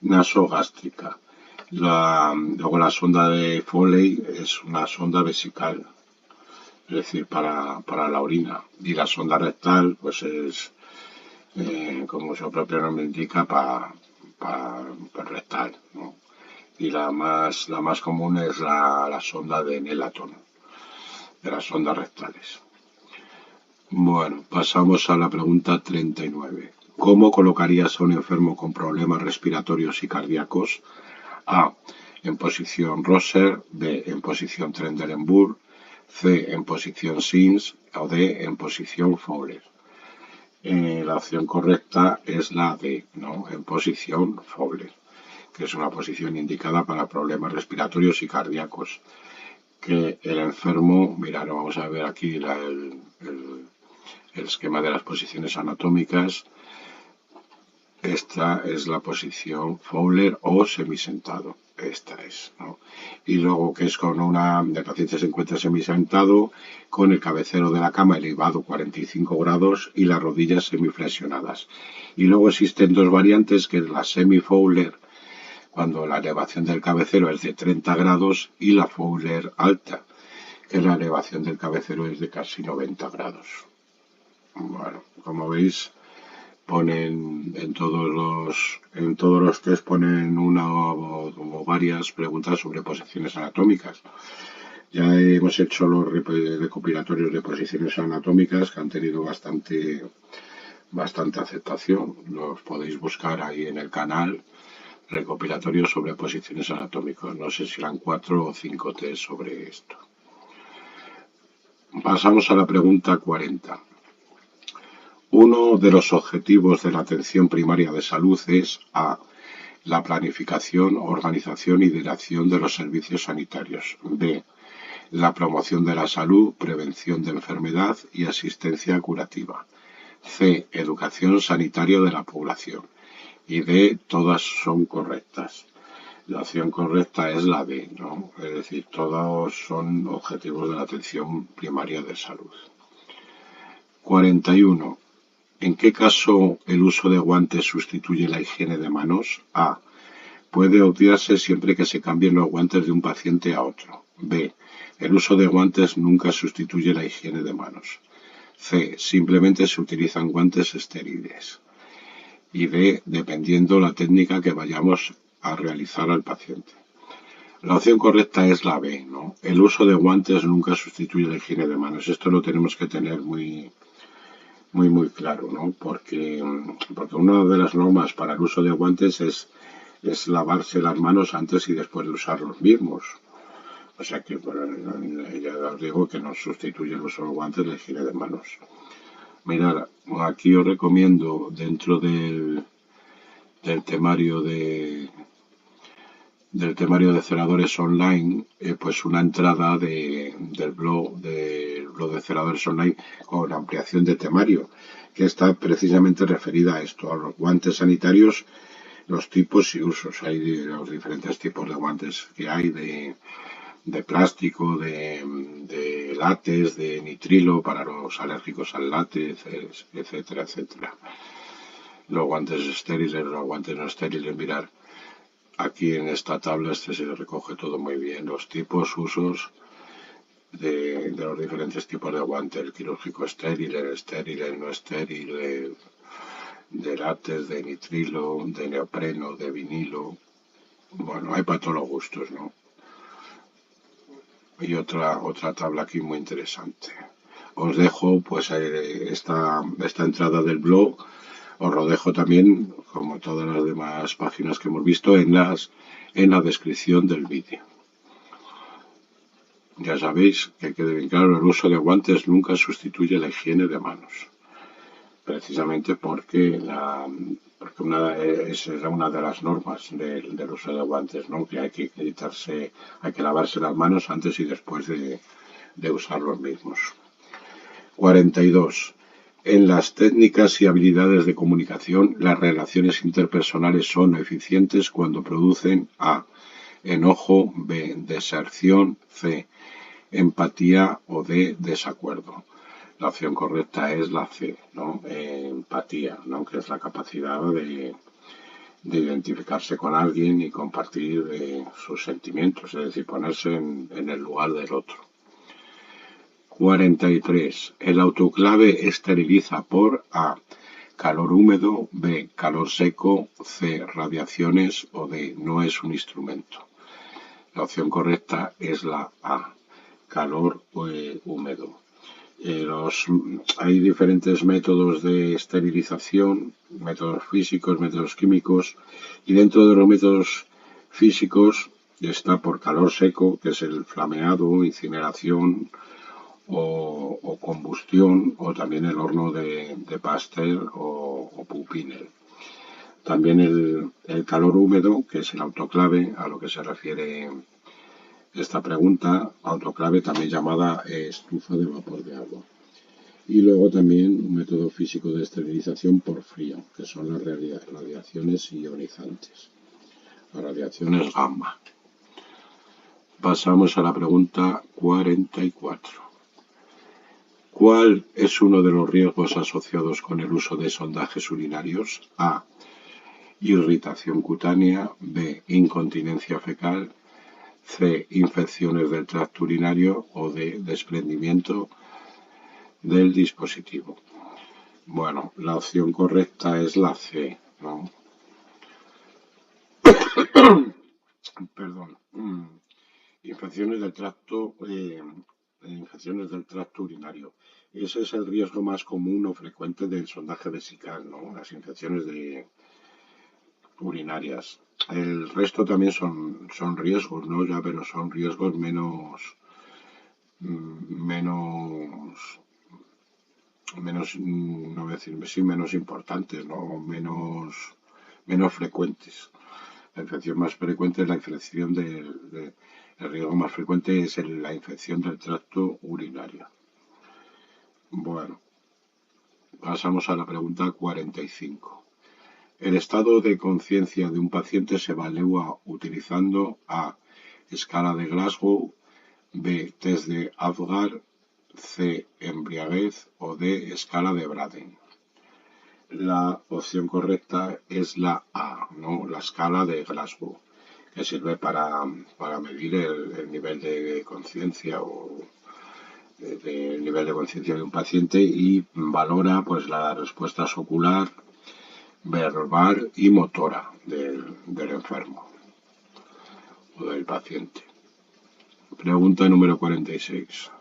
nasogástrica. Luego la sonda de Foley es una sonda vesical, es decir, para la orina. Y la sonda rectal, pues es, como su propio nombre indica, para rectal, ¿no? Y la más común es la sonda de Nelaton, de las sondas rectales. Bueno, pasamos a la pregunta 39. ¿Cómo colocarías a un enfermo con problemas respiratorios y cardíacos? A. En posición Rosser. B. En posición Trendelenburg. C. En posición Sims. O D. En posición Fowler. La opción correcta es la D, ¿no? En posición Fowler, que es una posición indicada para problemas respiratorios y cardíacos. Que el enfermo, mirad, vamos a ver aquí el esquema de las posiciones anatómicas. Esta es la posición Fowler o semisentado. Esta es, ¿no? Y luego que es con el paciente se encuentra semisentado con el cabecero de la cama elevado 45 grados y las rodillas semiflexionadas. Y luego existen dos variantes, que es la semi-Fowler, cuando la elevación del cabecero es de 30 grados, y la Fowler alta, que la elevación del cabecero es de casi 90 grados. Bueno, como veis, ponen en todos los test ponen una o varias preguntas sobre posiciones anatómicas. Ya hemos hecho los recopilatorios de posiciones anatómicas que han tenido bastante aceptación. Los podéis buscar ahí en el canal, recopilatorios sobre posiciones anatómicas. No sé si eran 4 o 5 test sobre esto. Pasamos a la pregunta 40. Uno de los objetivos de la atención primaria de salud es A. La planificación, organización y dirección de los servicios sanitarios. B. La promoción de la salud, prevención de enfermedad y asistencia curativa. C. Educación sanitaria de la población. Y D. Todas son correctas. La opción correcta es la D, ¿no? Es decir, todos son objetivos de la atención primaria de salud. 41. ¿En qué caso el uso de guantes sustituye la higiene de manos? A. Puede obviarse siempre que se cambien los guantes de un paciente a otro. B. El uso de guantes nunca sustituye la higiene de manos. C. Simplemente se utilizan guantes estériles. Y D. Dependiendo la técnica que vayamos a realizar al paciente. La opción correcta es la B, ¿no? El uso de guantes nunca sustituye la higiene de manos. Esto lo tenemos que tener muy claro, ¿no? Porque una de las normas para el uso de guantes es lavarse las manos antes y después de usar los mismos. O sea que, bueno, ya os digo que no sustituye el uso de los guantes la higiene de manos. Mirad, aquí os recomiendo dentro del temario de celadores online, pues una entrada del blog del lo de Celadores Online con ampliación de temario, que está precisamente referida a esto, a los guantes sanitarios, los tipos y usos. Hay los diferentes tipos de guantes que hay, de plástico, de látex, de nitrilo para los alérgicos al látex, etcétera, etcétera. Los guantes estériles, los guantes no estériles, mirar. Aquí en esta tabla se recoge todo muy bien, los tipos, usos de los diferentes tipos de guantes, el quirúrgico estéril, el no estéril, de látex, de nitrilo, de neopreno, de vinilo. Bueno, hay para todos los gustos, ¿no? Y otra tabla aquí muy interesante. Os dejo pues esta entrada del blog. Os lo dejo también, como todas las demás páginas que hemos visto, en la descripción del vídeo. Ya sabéis que quede bien claro, el uso de guantes nunca sustituye la higiene de manos. Precisamente porque esa era una de las normas del uso de guantes, ¿no? Que hay que lavarse las manos antes y después de usar los mismos. 42. En las técnicas y habilidades de comunicación, las relaciones interpersonales son eficientes cuando producen A. Enojo, B. Deserción, C. Empatía o D. Desacuerdo. La opción correcta es la C, ¿no? Empatía, ¿no? Que es la capacidad de identificarse con alguien y compartir sus sentimientos, es decir, ponerse en el lugar del otro. 43. El autoclave esteriliza por A. Calor húmedo, B. Calor seco, C. Radiaciones o D. No es un instrumento. La opción correcta es la A. Calor húmedo. Hay diferentes métodos de esterilización, métodos físicos, métodos químicos, y dentro de los métodos físicos está por calor seco, que es el flameado, incineración o combustión, o también el horno de Pasteur o Pupinel. También el calor húmedo, que es el autoclave, a lo que se refiere esta pregunta, autoclave también llamada estufa de vapor de agua. Y luego también un método físico de esterilización por frío, que son las radiaciones ionizantes, las radiaciones gamma. Pasamos a la pregunta 44. ¿Cuál es uno de los riesgos asociados con el uso de sondajes urinarios? A. Irritación cutánea, B. Incontinencia fecal, C. Infecciones del tracto urinario o D. Desprendimiento del dispositivo. Bueno, la opción correcta es la C, ¿no? Perdón. Infecciones del tracto urinario. Ese es el riesgo más común o frecuente del sondaje vesical, ¿no? Las infecciones urinarias. El resto también son riesgos, ¿no? Ya, pero son riesgos menos, no voy a decir, sí, menos importantes, ¿no? Menos frecuentes. La infección más frecuente es la infección el riesgo más frecuente es la infección del tracto urinario. Bueno, pasamos a la pregunta 45. El estado de conciencia de un paciente se evalúa utilizando A. Escala de Glasgow, B. Test de Apgar, C. Embriaguez o D. Escala de Braden. La opción correcta es la A, ¿no? La escala de Glasgow, que sirve para medir el nivel de conciencia o el nivel de conciencia de un paciente y valora pues las respuestas ocular, verbal y motora del enfermo o del paciente. Pregunta número 46.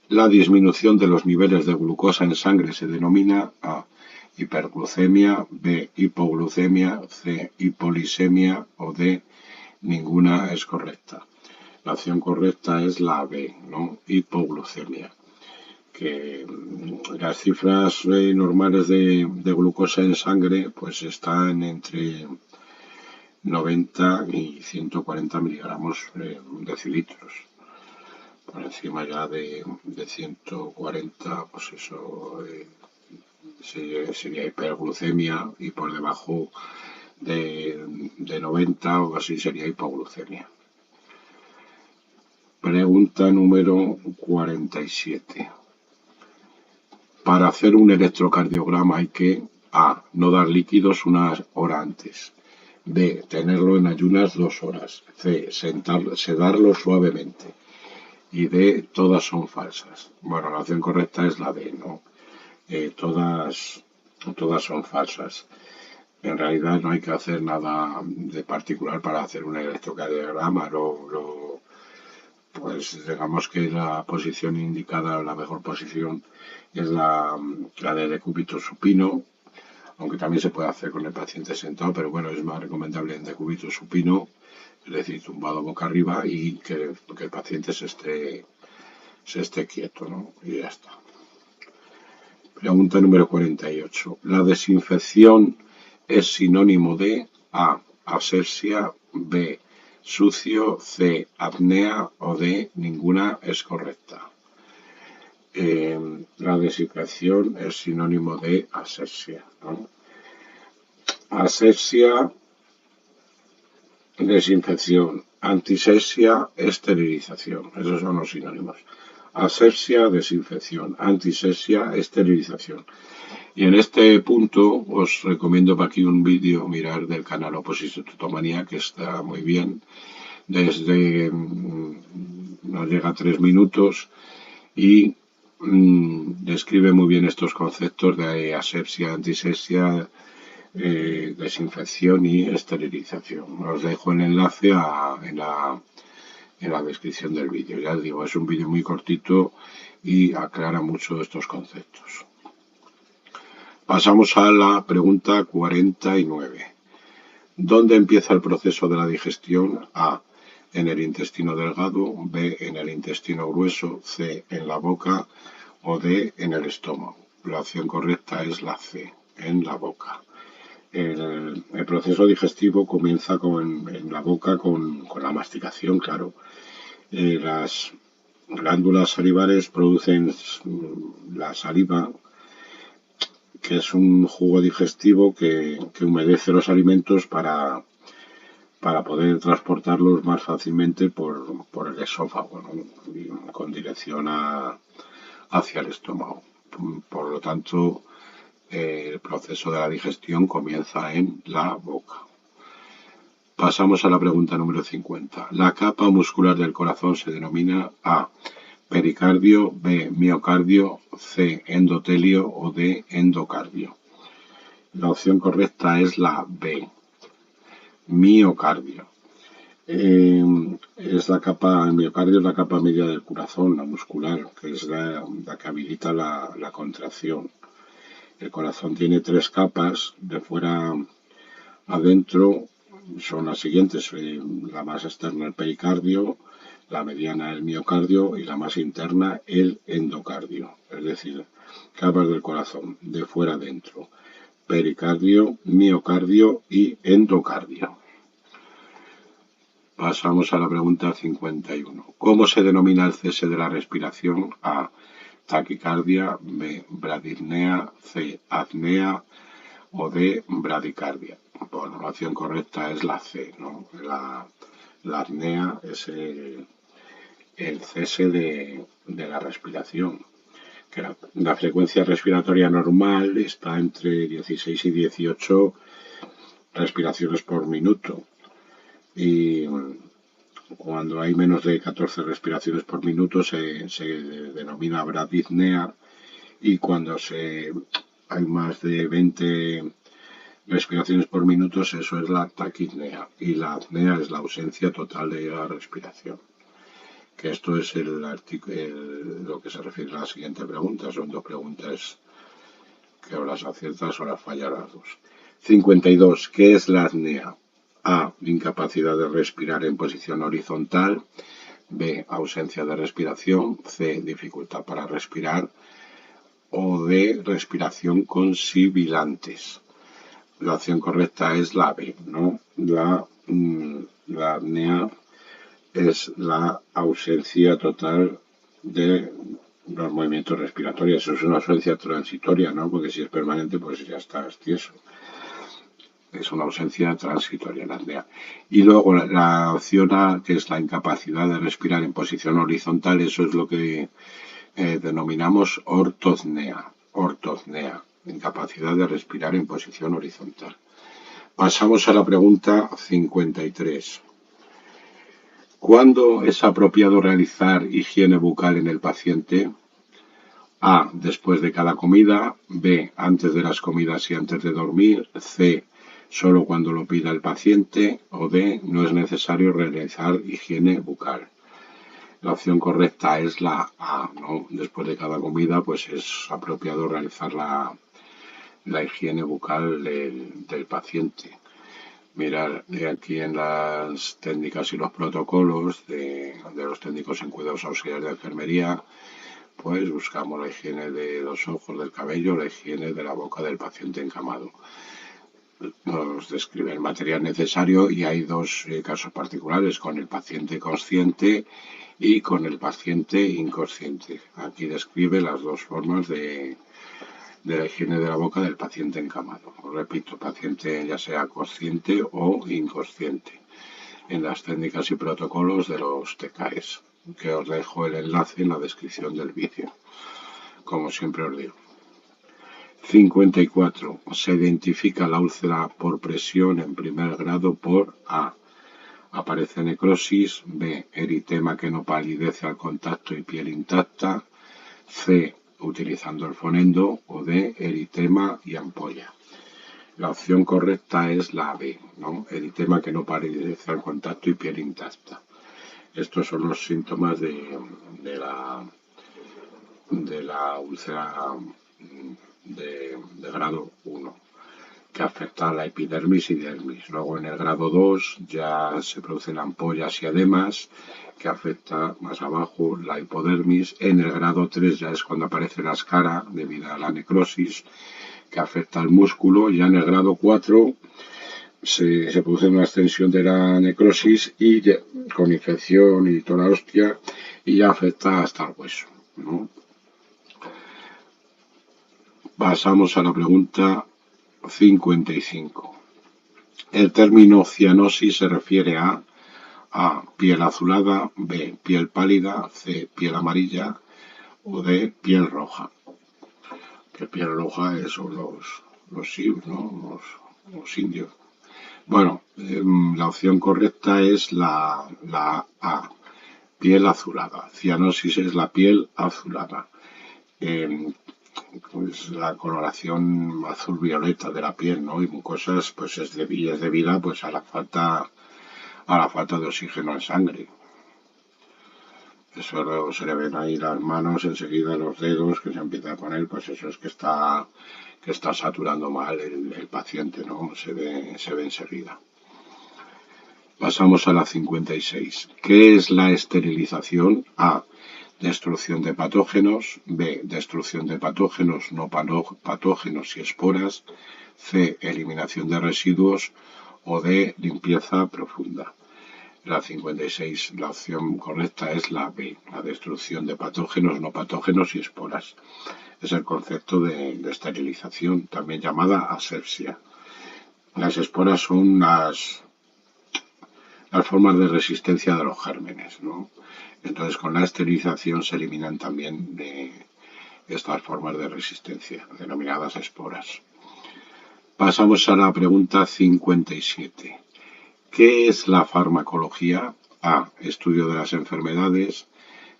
La disminución de los niveles de glucosa en sangre se denomina A. Hiperglucemia, B. Hipoglucemia, C. Hipolisemia o D. Ninguna es correcta. La opción correcta es la B, ¿no? Hipoglucemia. Que las cifras normales de glucosa en sangre pues están entre 90 y 140 miligramos decilitros. por encima ya de 140, pues eso sería hiperglucemia, y por debajo de 90 o así sería hipoglucemia. Pregunta número 47. Para hacer un electrocardiograma hay que: A. No dar líquidos una hora antes. B. Tenerlo en ayunas 2 horas. C. Sedarlo suavemente. Y D. Todas son falsas. Bueno, la opción correcta es la D, ¿no? Todas son falsas. En realidad no hay que hacer nada de particular para hacer un electrocardiograma. Pues digamos que la posición indicada, la mejor posición, es la de decúbito supino, aunque también se puede hacer con el paciente sentado, pero bueno, es más recomendable en decúbito supino, es decir, tumbado boca arriba, y que el paciente se esté quieto, ¿no? Y ya está. Pregunta número 48. La desinfección es sinónimo de: A. Asepsia. B. Sucio. C. Apnea. O D. Ninguna es correcta. La desinfección es sinónimo de asepsia, ¿no? Asepsia, desinfección. Antisepsia, esterilización. Esos son los sinónimos. Asepsia, desinfección. Antisepsia, esterilización. Y en este punto os recomiendo para aquí un vídeo, mirar del canal Oposistotomanía, que está muy bien. Nos llega a 3 minutos y describe muy bien estos conceptos de asepsia, antisepsia, desinfección y esterilización. Os dejo el enlace en la descripción del vídeo. Ya os digo, es un vídeo muy cortito y aclara mucho estos conceptos. Pasamos a la pregunta 49. ¿Dónde empieza el proceso de la digestión? A. En el intestino delgado. B. En el intestino grueso. C. En la boca. O D. En el estómago. La opción correcta es la C, en la boca. El proceso digestivo comienza en la boca con la masticación, claro. Las glándulas salivares producen la saliva, que es un jugo digestivo que humedece los alimentos para poder transportarlos más fácilmente por el esófago, ¿no? Con dirección hacia el estómago. Por lo tanto, el proceso de la digestión comienza en la boca. Pasamos a la pregunta número 50. La capa muscular del corazón se denomina: A. Pericardio. B. Miocardio. C. Endotelio. O D. Endocardio. La opción correcta es la B. Miocardio. El miocardio es la capa media del corazón, la muscular, que es la que habilita la contracción. El corazón tiene 3 capas, de fuera adentro son las siguientes: la más externa, el pericardio; la mediana, el miocardio; y la más interna, el endocardio. Es decir, capas del corazón, de fuera adentro: pericardio, miocardio y endocardio. Pasamos a la pregunta 51. ¿Cómo se denomina el cese de la respiración? A. Taquicardia. B. Bradipnea. C. Apnea. O D. Bradicardia. Bueno, la opción correcta es la C, ¿no? La apnea es el cese de la respiración. Que la frecuencia respiratoria normal está entre 16 y 18 respiraciones por minuto. Y cuando hay menos de 14 respiraciones por minuto se denomina bradipnea, y cuando hay más de 20 respiraciones por minuto, eso es la taquipnea, y la apnea es la ausencia total de la respiración. Que esto es lo que se refiere a la siguiente pregunta. Son 2 preguntas que o las aciertas o las fallas las 2. 52. ¿Qué es la apnea? A. Incapacidad de respirar en posición horizontal. B. Ausencia de respiración. C. Dificultad para respirar. O D. Respiración con sibilantes. La opción correcta es la B, ¿no? La apnea es la ausencia total de los movimientos respiratorios. Eso es una ausencia transitoria, ¿no? Porque si es permanente, pues ya estás tieso. Es una ausencia transitoria la apnea. Y luego la opción A, que es la incapacidad de respirar en posición horizontal, eso es lo que denominamos ortopnea. Ortopnea, incapacidad de respirar en posición horizontal. Pasamos a la pregunta 53. ¿Cuándo es apropiado realizar higiene bucal en el paciente? A. Después de cada comida. B. Antes de las comidas y antes de dormir. C. Solo cuando lo pida el paciente. O D. No es necesario realizar higiene bucal. La opción correcta es la A, ¿no? Después de cada comida, pues es apropiado realizar la higiene bucal del paciente. Mirar aquí en las técnicas y los protocolos de los técnicos en cuidados auxiliares de enfermería, pues buscamos la higiene de los ojos, del cabello, la higiene de la boca del paciente encamado. Nos describe el material necesario y hay dos casos particulares, con el paciente consciente y con el paciente inconsciente. Aquí describe las dos formas de la higiene de la boca del paciente encamado. Os repito, paciente ya sea consciente o inconsciente, en las técnicas y protocolos de los TKEs, que os dejo el enlace en la descripción del vídeo, como siempre os digo. 54. Se identifica la úlcera por presión en primer grado por A. Aparece necrosis. B. Eritema que no palidece al contacto y piel intacta. C. Utilizando el fonendo. O D. Eritema y ampolla. La opción correcta es la B, ¿no? Eritema que no palidece al contacto y piel intacta. Estos son los síntomas de la úlcera de grado 1, que afecta a la epidermis y dermis. Luego en el grado 2 ya se producen ampollas y edemas, que afecta más abajo la hipodermis. En el grado 3 ya es cuando aparece la escara debido a la necrosis, que afecta al músculo. Ya en el grado 4 se produce una extensión de la necrosis y ya, con infección y toda la hostia, y ya afecta hasta el hueso, ¿no? Pasamos a la pregunta 55. El término cianosis se refiere a piel azulada, B, piel pálida, C, piel amarilla o D, piel roja. Que piel roja son los sioux, ¿no? Los indios. Bueno, la opción correcta es la A, piel azulada. Cianosis es la piel azulada. Pues la coloración azul violeta de la piel, ¿no? Y mucosas, pues es debida pues a la falta de oxígeno en sangre. Eso se le ven ahí las manos, enseguida los dedos que se empieza a poner, pues eso es que está saturando mal el paciente, ¿no? Se ve enseguida. Pasamos a la 56. ¿Qué es la esterilización? A. Destrucción de patógenos. B. Destrucción de patógenos, no patógenos y esporas. C. Eliminación de residuos. O D. Limpieza profunda. La 56. La opción correcta es la B. La destrucción de patógenos, no patógenos y esporas. Es el concepto de esterilización, también llamada asepsia. Las esporas son las formas de resistencia de los gérmenes, ¿no? Entonces, con la esterilización se eliminan también estas formas de resistencia, denominadas esporas. Pasamos a la pregunta 57. ¿Qué es la farmacología? A. Estudio de las enfermedades.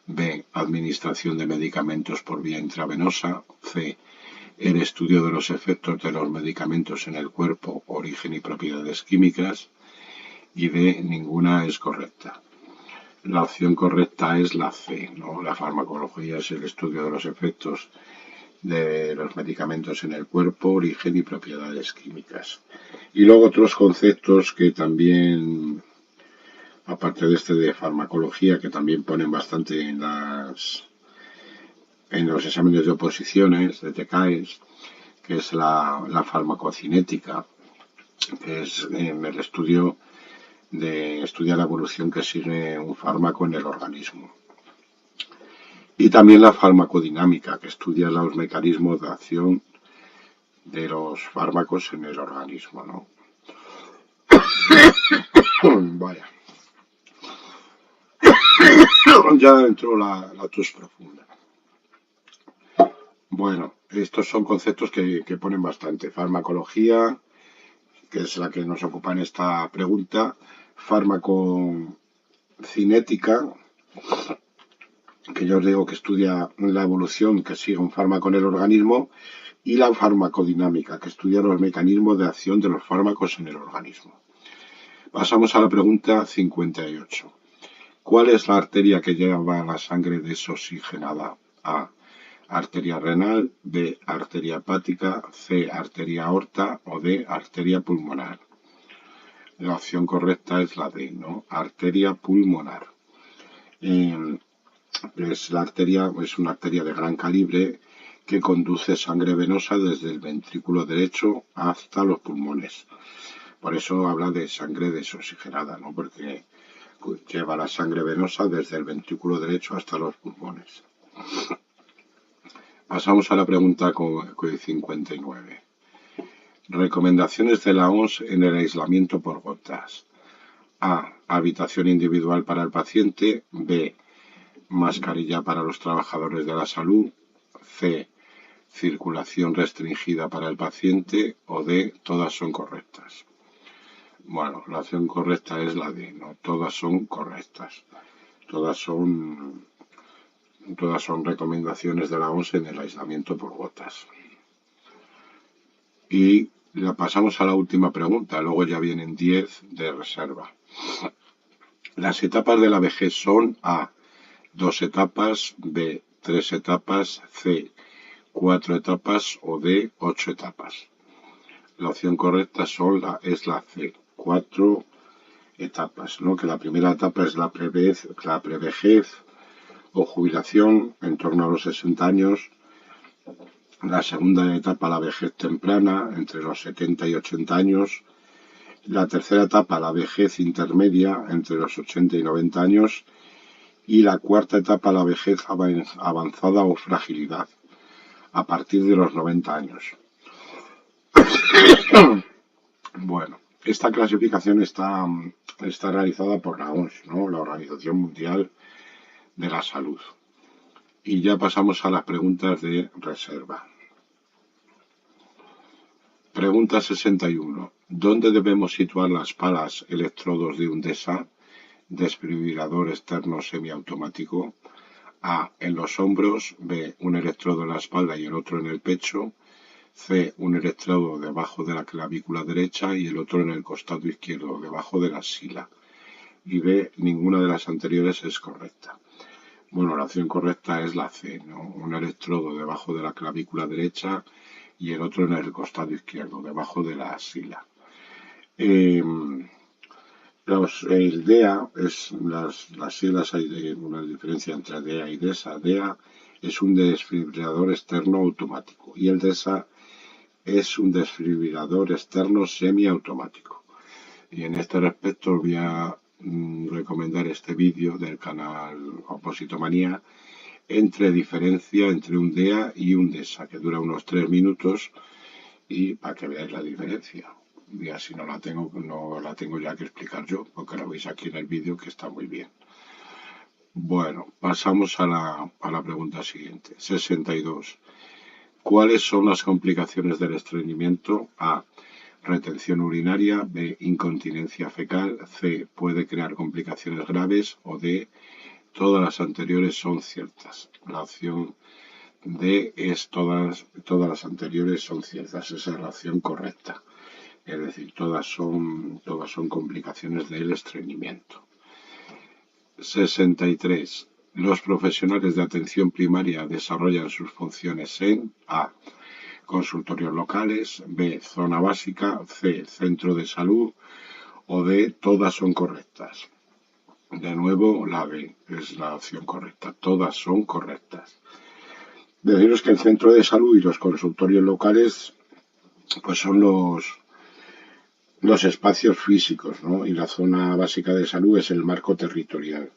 B. Administración de medicamentos por vía intravenosa. C. El estudio de los efectos de los medicamentos en el cuerpo, origen y propiedades químicas. Y D. Ninguna es correcta. La opción correcta es la C, ¿no? La farmacología es el estudio de los efectos de los medicamentos en el cuerpo, origen y propiedades químicas. Y luego otros conceptos que también, aparte de este de farmacología, que también ponen bastante en los exámenes de oposiciones, de TKEs, que es la farmacocinética, que es el estudio de estudiar la evolución que sigue un fármaco en el organismo. Y también la farmacodinámica, que estudia los mecanismos de acción de los fármacos en el organismo, ¿no? Vaya, ya entró la tos profunda. Bueno, estos son conceptos que ponen bastante. Farmacología, que es la que nos ocupa en esta pregunta. Farmacocinética, que yo os digo que estudia la evolución que sigue un fármaco en el organismo. Y la farmacodinámica, que estudia los mecanismos de acción de los fármacos en el organismo. Pasamos a la pregunta 58. ¿Cuál es la arteria que lleva la sangre desoxigenada? A. Arteria renal, B. Arteria hepática, C. Arteria aorta o D. Arteria pulmonar. La opción correcta es la D, ¿no? Arteria pulmonar. Es una arteria de gran calibre que conduce sangre venosa desde el ventrículo derecho hasta los pulmones. Por eso habla de sangre desoxigenada, ¿no? Porque lleva la sangre venosa desde el ventrículo derecho hasta los pulmones. Pasamos a la pregunta 59. Recomendaciones de la OMS en el aislamiento por gotas. A. Habitación individual para el paciente. B. Mascarilla para los trabajadores de la salud. C. Circulación restringida para el paciente. O D. Todas son correctas. Bueno, la opción correcta es la D, ¿no? Todas son correctas. Todas son recomendaciones de la OMS en el aislamiento por gotas. Y la pasamos a la última pregunta, luego ya vienen 10 de reserva. Las etapas de la vejez son A. 2 etapas, B. 3 etapas, C. 4 etapas o D. 8 etapas. La opción correcta es la C. 4 etapas, ¿no? Que la primera etapa es la prevejez o jubilación en torno a los 60 años. La segunda etapa, la vejez temprana, entre los 70 y 80 años. La tercera etapa, la vejez intermedia, entre los 80 y 90 años. Y la cuarta etapa, la vejez avanzada o fragilidad, a partir de los 90 años. Bueno, esta clasificación está realizada por la OMS, ¿no? La Organización Mundial de la Salud. Y ya pasamos a las preguntas de reserva. Pregunta 61. ¿Dónde debemos situar las palas electrodos de un DESA, desfibrilador externo semiautomático? A. En los hombros. B. Un electrodo en la espalda y el otro en el pecho. C. Un electrodo debajo de la clavícula derecha y el otro en el costado izquierdo, debajo de la axila. Y B. Ninguna de las anteriores es correcta. Bueno, la opción correcta es la C, ¿no? Un electrodo debajo de la clavícula derecha y el otro en el costado izquierdo, debajo de la axila. El DEA las siglas, hay una diferencia entre DEA y DESA. DEA es un desfibrilador externo automático y el DESA es un desfibrilador externo semiautomático. Y en este respecto os voy a recomendar este vídeo del canal Opositomanía diferencia entre un DEA y un DESA, que dura unos 3 minutos y para que veáis la diferencia. Y así no la tengo ya que explicar yo, porque lo veis aquí en el vídeo que está muy bien. Bueno, pasamos a la pregunta siguiente. 62. ¿Cuáles son las complicaciones del estreñimiento? A. Retención urinaria. B. Incontinencia fecal. C. Puede crear complicaciones graves. O D. Todas las anteriores son ciertas. La opción D es todas las anteriores son ciertas. Esa es la opción correcta. Es decir, todas son complicaciones del estreñimiento. 63. Los profesionales de atención primaria desarrollan sus funciones en A. Consultorios locales, B. Zona básica, C. Centro de salud o D. Todas son correctas. De nuevo, la B es la opción correcta. Todas son correctas. Deciros que el centro de salud y los consultorios locales pues son los espacios físicos, ¿no? Y la zona básica de salud es el marco territorial.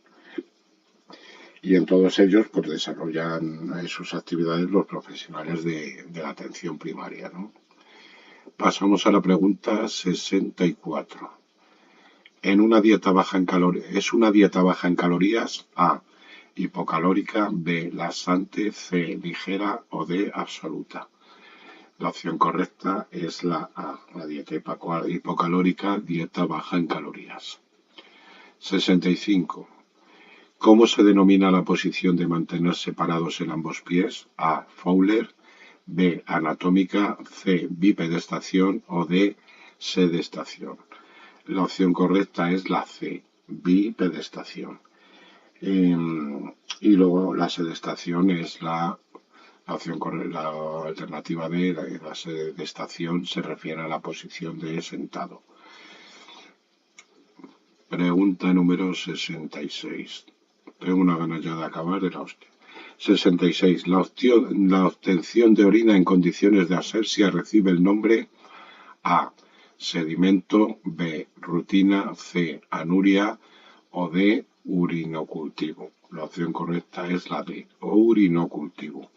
y en todos ellos pues desarrollan sus actividades los profesionales de la atención primaria, ¿no? Pasamos a la pregunta 64. En una dieta baja en ¿Es una dieta baja en calorías? A. Hipocalórica. B. Laxante. C. Ligera. O D. Absoluta. La opción correcta es la A. La dieta hipocalórica, dieta baja en calorías. 65. ¿Cómo se denomina la posición de mantener separados en ambos pies? A. Fowler. B. Anatómica. C. Bipedestación. O D. Sedestación. La opción correcta es la C. Bipedestación. Y luego la sedestación es la opción correcta, la alternativa D. La sedestación se refiere a la posición de sentado. Pregunta número 66. Tengo una ganas ya de acabar de la hostia. 66. La obtención de orina en condiciones de asepsia recibe el nombre A. Sedimento. B. Rutina. C. Anuria. O D. Urinocultivo. La opción correcta es la D. Urinocultivo.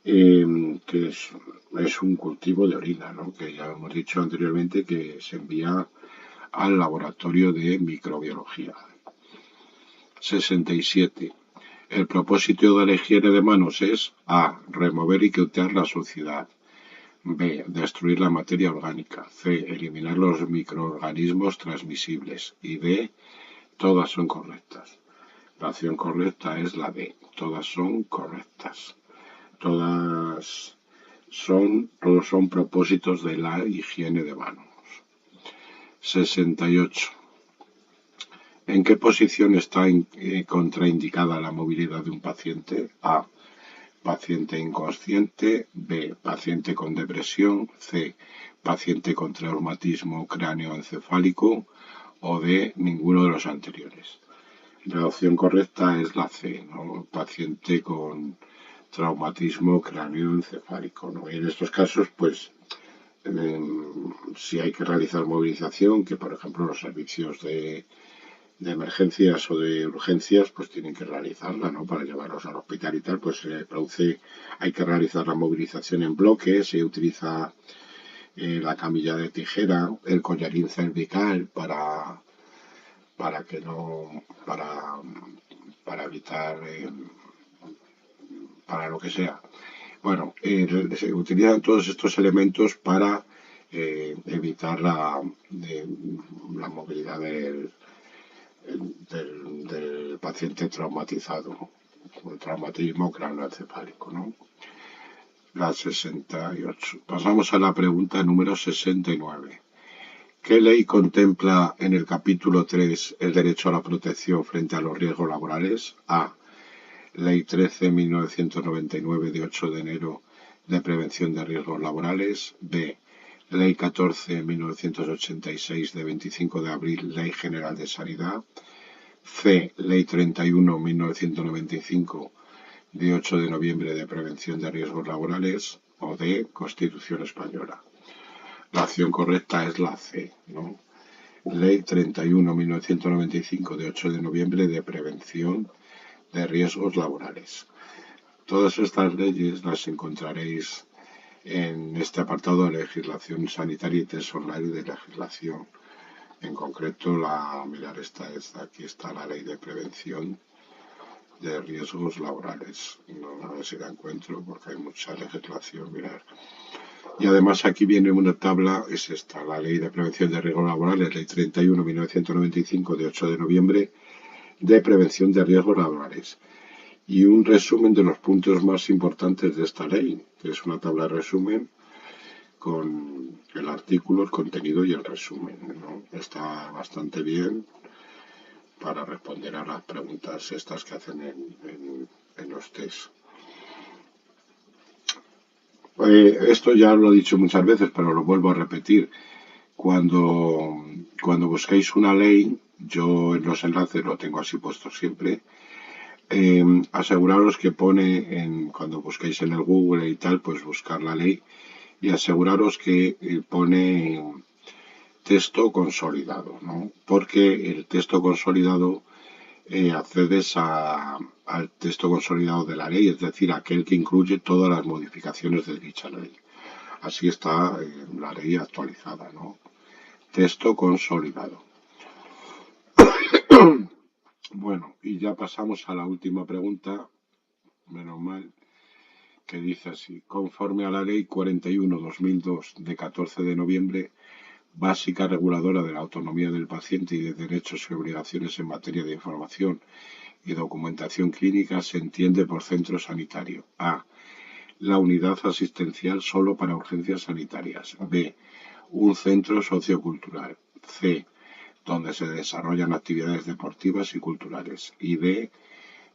Que es un cultivo de orina, ¿no? Que ya hemos dicho anteriormente que se envía al laboratorio de microbiología. 67. El propósito de la higiene de manos es A. Remover y quitar la suciedad. B. Destruir la materia orgánica. C. Eliminar los microorganismos transmisibles. Y D. Todas son correctas. La opción correcta es la D. Todas son correctas. Todos son propósitos de la higiene de manos. 68. ¿En qué posición está contraindicada la movilidad de un paciente? A. Paciente inconsciente. B. Paciente con depresión. C. Paciente con traumatismo cráneoencefálico. O D. Ninguno de los anteriores. La opción correcta es la C, ¿no? Paciente con traumatismo cráneoencefálico, ¿no? Y en estos casos, pues, si hay que realizar movilización, que por ejemplo los servicios de emergencias o de urgencias, pues tienen que realizarla, ¿no? Para llevarlos al hospital y tal, pues hay que realizar la movilización en bloque, se utiliza la camilla de tijera, el collarín cervical para que no, para evitar, para lo que sea. Bueno, se utilizan todos estos elementos para evitar la movilidad del paciente traumatizado, con traumatismo craneoencefálico, ¿no? La 68. Pasamos a la pregunta número 69. ¿Qué ley contempla en el capítulo 3 el derecho a la protección frente a los riesgos laborales? A. Ley 13.1999 de 8 de enero de prevención de riesgos laborales. B. Ley 14.1986 de 25 de abril, Ley General de Sanidad. C. Ley 31.1995 de 8 de noviembre de prevención de riesgos laborales. O D. Constitución Española. La opción correcta es la C, ¿no? Ley 31.1995 de 8 de noviembre de prevención de riesgos laborales. Todas estas leyes las encontraréis en este apartado de legislación sanitaria y test online de legislación. En concreto, aquí está la ley de prevención de riesgos laborales. No, a ver si la encuentro porque hay mucha legislación, mirar. Y además aquí viene una tabla, es esta, la Ley de Prevención de Riesgos Laborales, Ley 31.1995 de 8 de noviembre de Prevención de Riesgos Laborales. Y un resumen de los puntos más importantes de esta ley, que es una tabla de resumen con el artículo, el contenido y el resumen, ¿no? Está bastante bien para responder a las preguntas estas que hacen en los test. Esto ya lo he dicho muchas veces, pero lo vuelvo a repetir. Cuando busquéis una ley, yo en los enlaces lo tengo así puesto siempre. Aseguraros que pone, cuando busquéis en el Google y tal, pues buscar la ley y aseguraros que pone texto consolidado, ¿no? Porque el texto consolidado accedes al texto consolidado de la ley, es decir, aquel que incluye todas las modificaciones de dicha ley. Así está la ley actualizada, ¿no? Texto consolidado. Bueno, y ya pasamos a la última pregunta, menos mal, que dice así: conforme a la Ley 41/2002 de 14 de noviembre, básica reguladora de la autonomía del paciente y de derechos y obligaciones en materia de información y documentación clínica, se entiende por centro sanitario: A. La unidad asistencial solo para urgencias sanitarias. B. Un centro sociocultural. C. Donde se desarrollan actividades deportivas y culturales. Y D.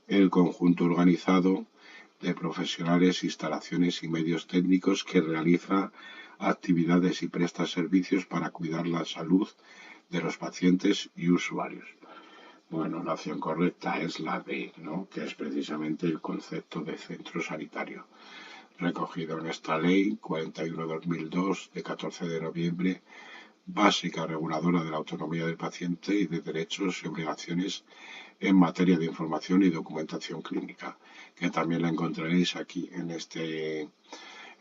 El conjunto organizado de profesionales, instalaciones y medios técnicos que realiza actividades y presta servicios para cuidar la salud de los pacientes y usuarios. Bueno, la opción correcta es la D, ¿no? Que es precisamente el concepto de centro sanitario, recogido en esta ley 41/2002 de 14 de noviembre, básica reguladora de la autonomía del paciente y de derechos y obligaciones en materia de información y documentación clínica, que también la encontraréis aquí en este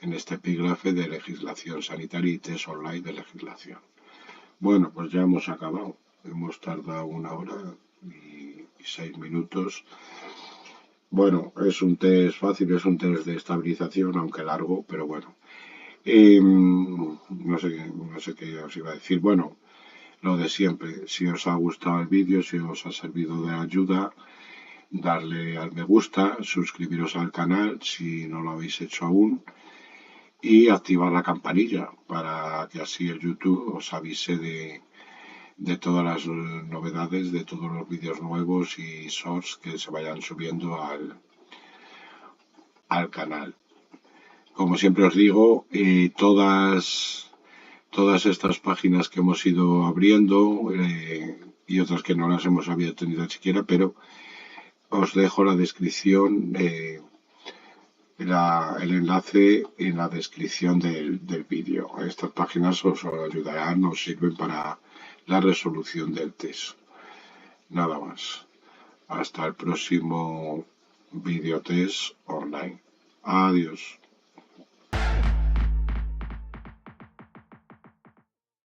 epígrafe de legislación sanitaria y test online de legislación. Bueno, pues ya hemos acabado. Hemos tardado 1 hora y 6 minutos. Bueno, es un test fácil, es un test de estabilización, aunque largo, pero bueno. No sé qué os iba a decir. Bueno, lo de siempre. Si os ha gustado el vídeo, si os ha servido de ayuda, darle al me gusta, suscribiros al canal si no lo habéis hecho aún y activar la campanilla para que así el YouTube os avise de todas las novedades, de todos los vídeos nuevos y shorts que se vayan subiendo al canal. Como siempre os digo, todas estas páginas que hemos ido abriendo y otras que no las hemos habido tenido siquiera, pero os dejo la descripción, el enlace en la descripción del vídeo. Estas páginas os ayudarán, os sirven para la resolución del test. Nada más. Hasta el próximo video test online. Adiós.